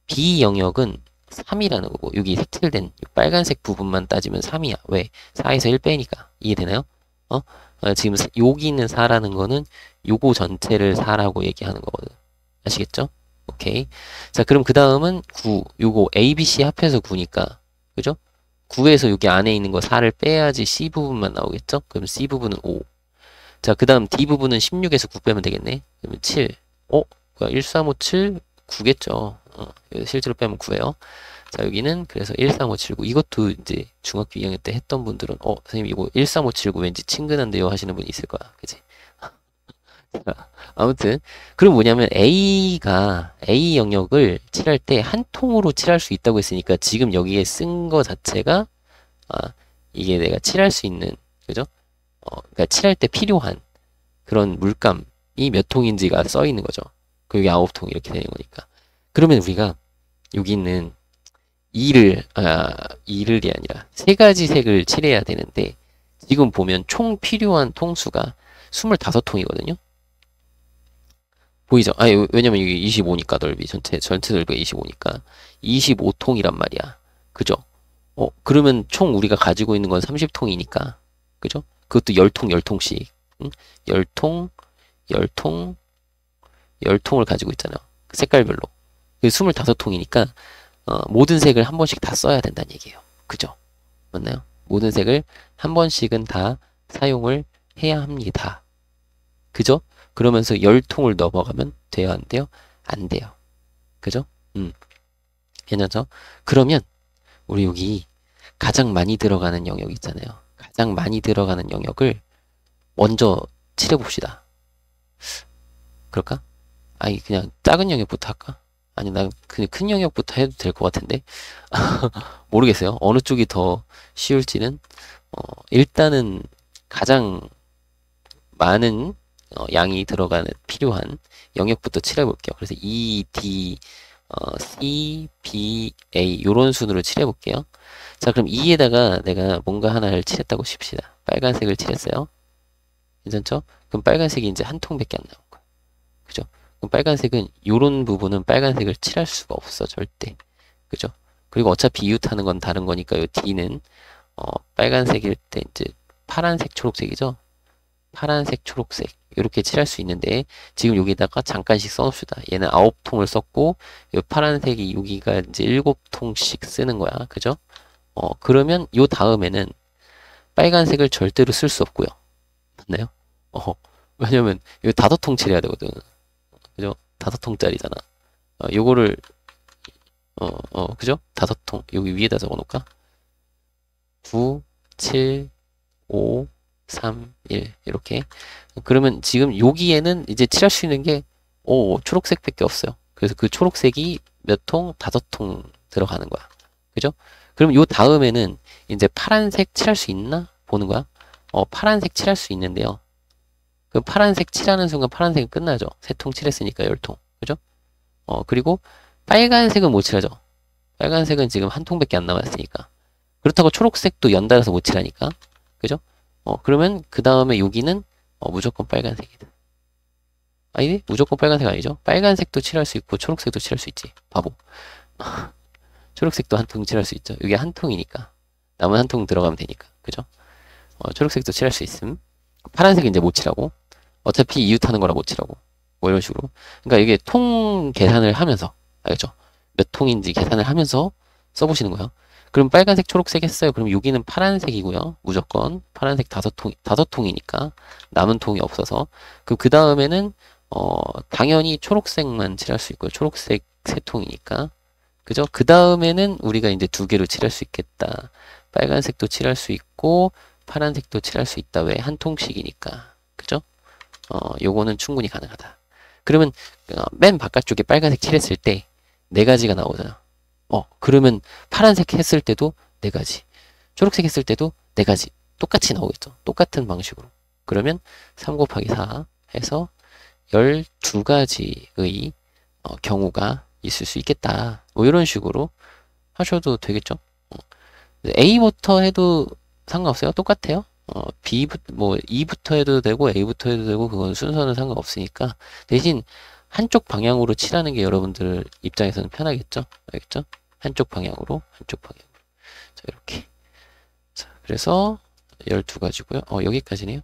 B 영역은 3이라는 거고 여기 색칠된 빨간색 부분만 따지면 3이야. 왜? 4에서 1 빼니까. 이해되나요? 지금 여기 있는 4라는 거는 요거 전체를 4라고 얘기하는 거거든. 아시겠죠? 오케이. 자, 그럼 그 다음은 9. 요거 A, B, C 합해서 9니까. 그죠? 9에서 여기 안에 있는 거 4를 빼야지 C 부분만 나오겠죠? 그럼 C 부분은 5. 자, 그 다음 D 부분은 16에서 9 빼면 되겠네. 그러면 7. 1, 3, 5, 7, 9겠죠. 실제로 빼면 9예요. 자, 여기는 그래서 1, 3, 5, 7, 9. 이것도 이제 중학교 2학년 때 했던 분들은 선생님 이거 1, 3, 5, 7, 9 왠지 친근한데요 하시는 분이 있을 거야. 그치? 아무튼 그럼 뭐냐면 A 영역을 칠할 때 한 통으로 칠할 수 있다고 했으니까 지금 여기에 쓴 거 자체가 이게 내가 칠할 수 있는 그죠? 그러니까 칠할 때 필요한 그런 물감이 몇 통인지가 써 있는 거죠. 그 여기 9통 이렇게 되는 거니까. 그러면 우리가 여기 있는 2를 아니라 3가지 색을 칠해야 되는데 지금 보면 총 필요한 통수가 25통이거든요. 보이죠? 왜냐면 이게 25니까 넓이 전체 넓이가 25니까 25통이란 말이야. 그죠? 그러면 총 우리가 가지고 있는 건 30통이니까 그죠? 그것도 10통 10통씩 응? 열통, 열통, 열통을 가지고 있잖아요. 색깔별로. 25통이니까 모든 색을 한 번씩 다 써야 된다는 얘기예요. 그죠? 맞나요? 모든 색을 한 번씩은 다 사용을 해야 합니다. 그죠? 그러면서 열통을 넘어가면 돼요, 안 돼요? 안 돼요. 그죠? 괜찮죠? 그러면 우리 여기 가장 많이 들어가는 영역 있잖아요. 가장 많이 들어가는 영역을 먼저 칠해봅시다. 그럴까? 아니, 그냥 작은 영역부터 할까? 아니, 난 그냥 큰 영역부터 해도 될 것 같은데? 모르겠어요. 어느 쪽이 더 쉬울지는. 일단은 가장 많은 양이 들어가는 필요한 영역부터 칠해볼게요. 그래서 E, D, C, B, A 요런 순으로 칠해볼게요. 자, 그럼 E에다가 내가 뭔가 하나를 칠했다고 칩시다. 빨간색을 칠했어요. 괜찮죠? 그럼 빨간색이 이제 한 통밖에 안 나온 거야. 그죠? 그럼 빨간색은 요런 부분은 빨간색을 칠할 수가 없어, 절대. 그죠? 그리고 어차피 이웃하는 건 다른 거니까 요 D는 빨간색일 때 이제 파란색, 초록색이죠? 파란색, 초록색 이렇게 칠할 수 있는데 지금 여기다가 잠깐씩 써놓읍시다. 얘는 9통을 썼고 이 파란색이 여기가 이제 7통씩 쓰는 거야. 그죠? 그러면 요 다음에는 빨간색을 절대로 쓸 수 없고요. 맞나요? 왜냐면 이거 5통 칠해야 되거든. 그죠? 5통짜리잖아. 요거를 그죠? 5통 여기 위에다 적어 놓을까? 9, 7, 5, 3, 1 이렇게. 그러면 지금 여기에는 이제 칠할 수 있는 게 초록색밖에 없어요. 그래서 그 초록색이 몇 통? 5통 들어가는 거야. 그죠? 그럼 요 다음에는 이제 파란색 칠할 수 있나? 보는 거야. 파란색 칠할 수 있는데요. 그 파란색 칠하는 순간 파란색은 끝나죠. 3통 칠했으니까 10통. 그죠? 그리고 빨간색은 못 칠하죠. 빨간색은 지금 한 통밖에 안 남았으니까. 그렇다고 초록색도 연달아서 못 칠하니까. 그죠? 그러면 그 다음에 여기는 무조건 빨간색이다. 아니, 무조건 빨간색 아니죠? 빨간색도 칠할 수 있고 초록색도 칠할 수 있지. 바보. 초록색도 한 통 칠할 수 있죠. 이게 한 통이니까. 남은 한 통 들어가면 되니까. 그죠? 초록색도 칠할 수 있음. 파란색은 이제 못 칠하고. 어차피 이웃하는 거라 못 칠하고. 뭐 이런 식으로. 그러니까 이게 통 계산을 하면서. 알겠죠? 몇 통인지 계산을 하면서 써보시는 거예요. 그럼 빨간색, 초록색 했어요. 그럼 여기는 파란색이고요. 무조건 파란색 5통이니까 남은 통이 없어서. 그럼 그 다음에는 당연히 초록색만 칠할 수 있고요. 초록색 3통이니까. 그죠? 그 다음에는 우리가 이제 2개로 칠할 수 있겠다. 빨간색도 칠할 수 있고 파란색도 칠할 수 있다. 왜? 한 통씩이니까. 그죠? 요거는 충분히 가능하다. 그러면 맨 바깥쪽에 빨간색 칠했을 때 4가지가 나오잖아. 그러면 파란색 했을 때도 4가지. 초록색 했을 때도 4가지. 똑같이 나오겠죠. 똑같은 방식으로. 그러면 3 곱하기 4 해서 12가지의 경우가 있을 수 있겠다. 뭐 이런 식으로 하셔도 되겠죠. A부터 해도 상관없어요. 똑같아요. 뭐 E부터 해도 되고 A부터 해도 되고 그건 순서는 상관없으니까 대신 한쪽 방향으로 칠하는 게 여러분들 입장에서는 편하겠죠? 알겠죠? 한쪽 방향으로. 자, 이렇게. 자, 그래서 12가지고요. 여기까지네요.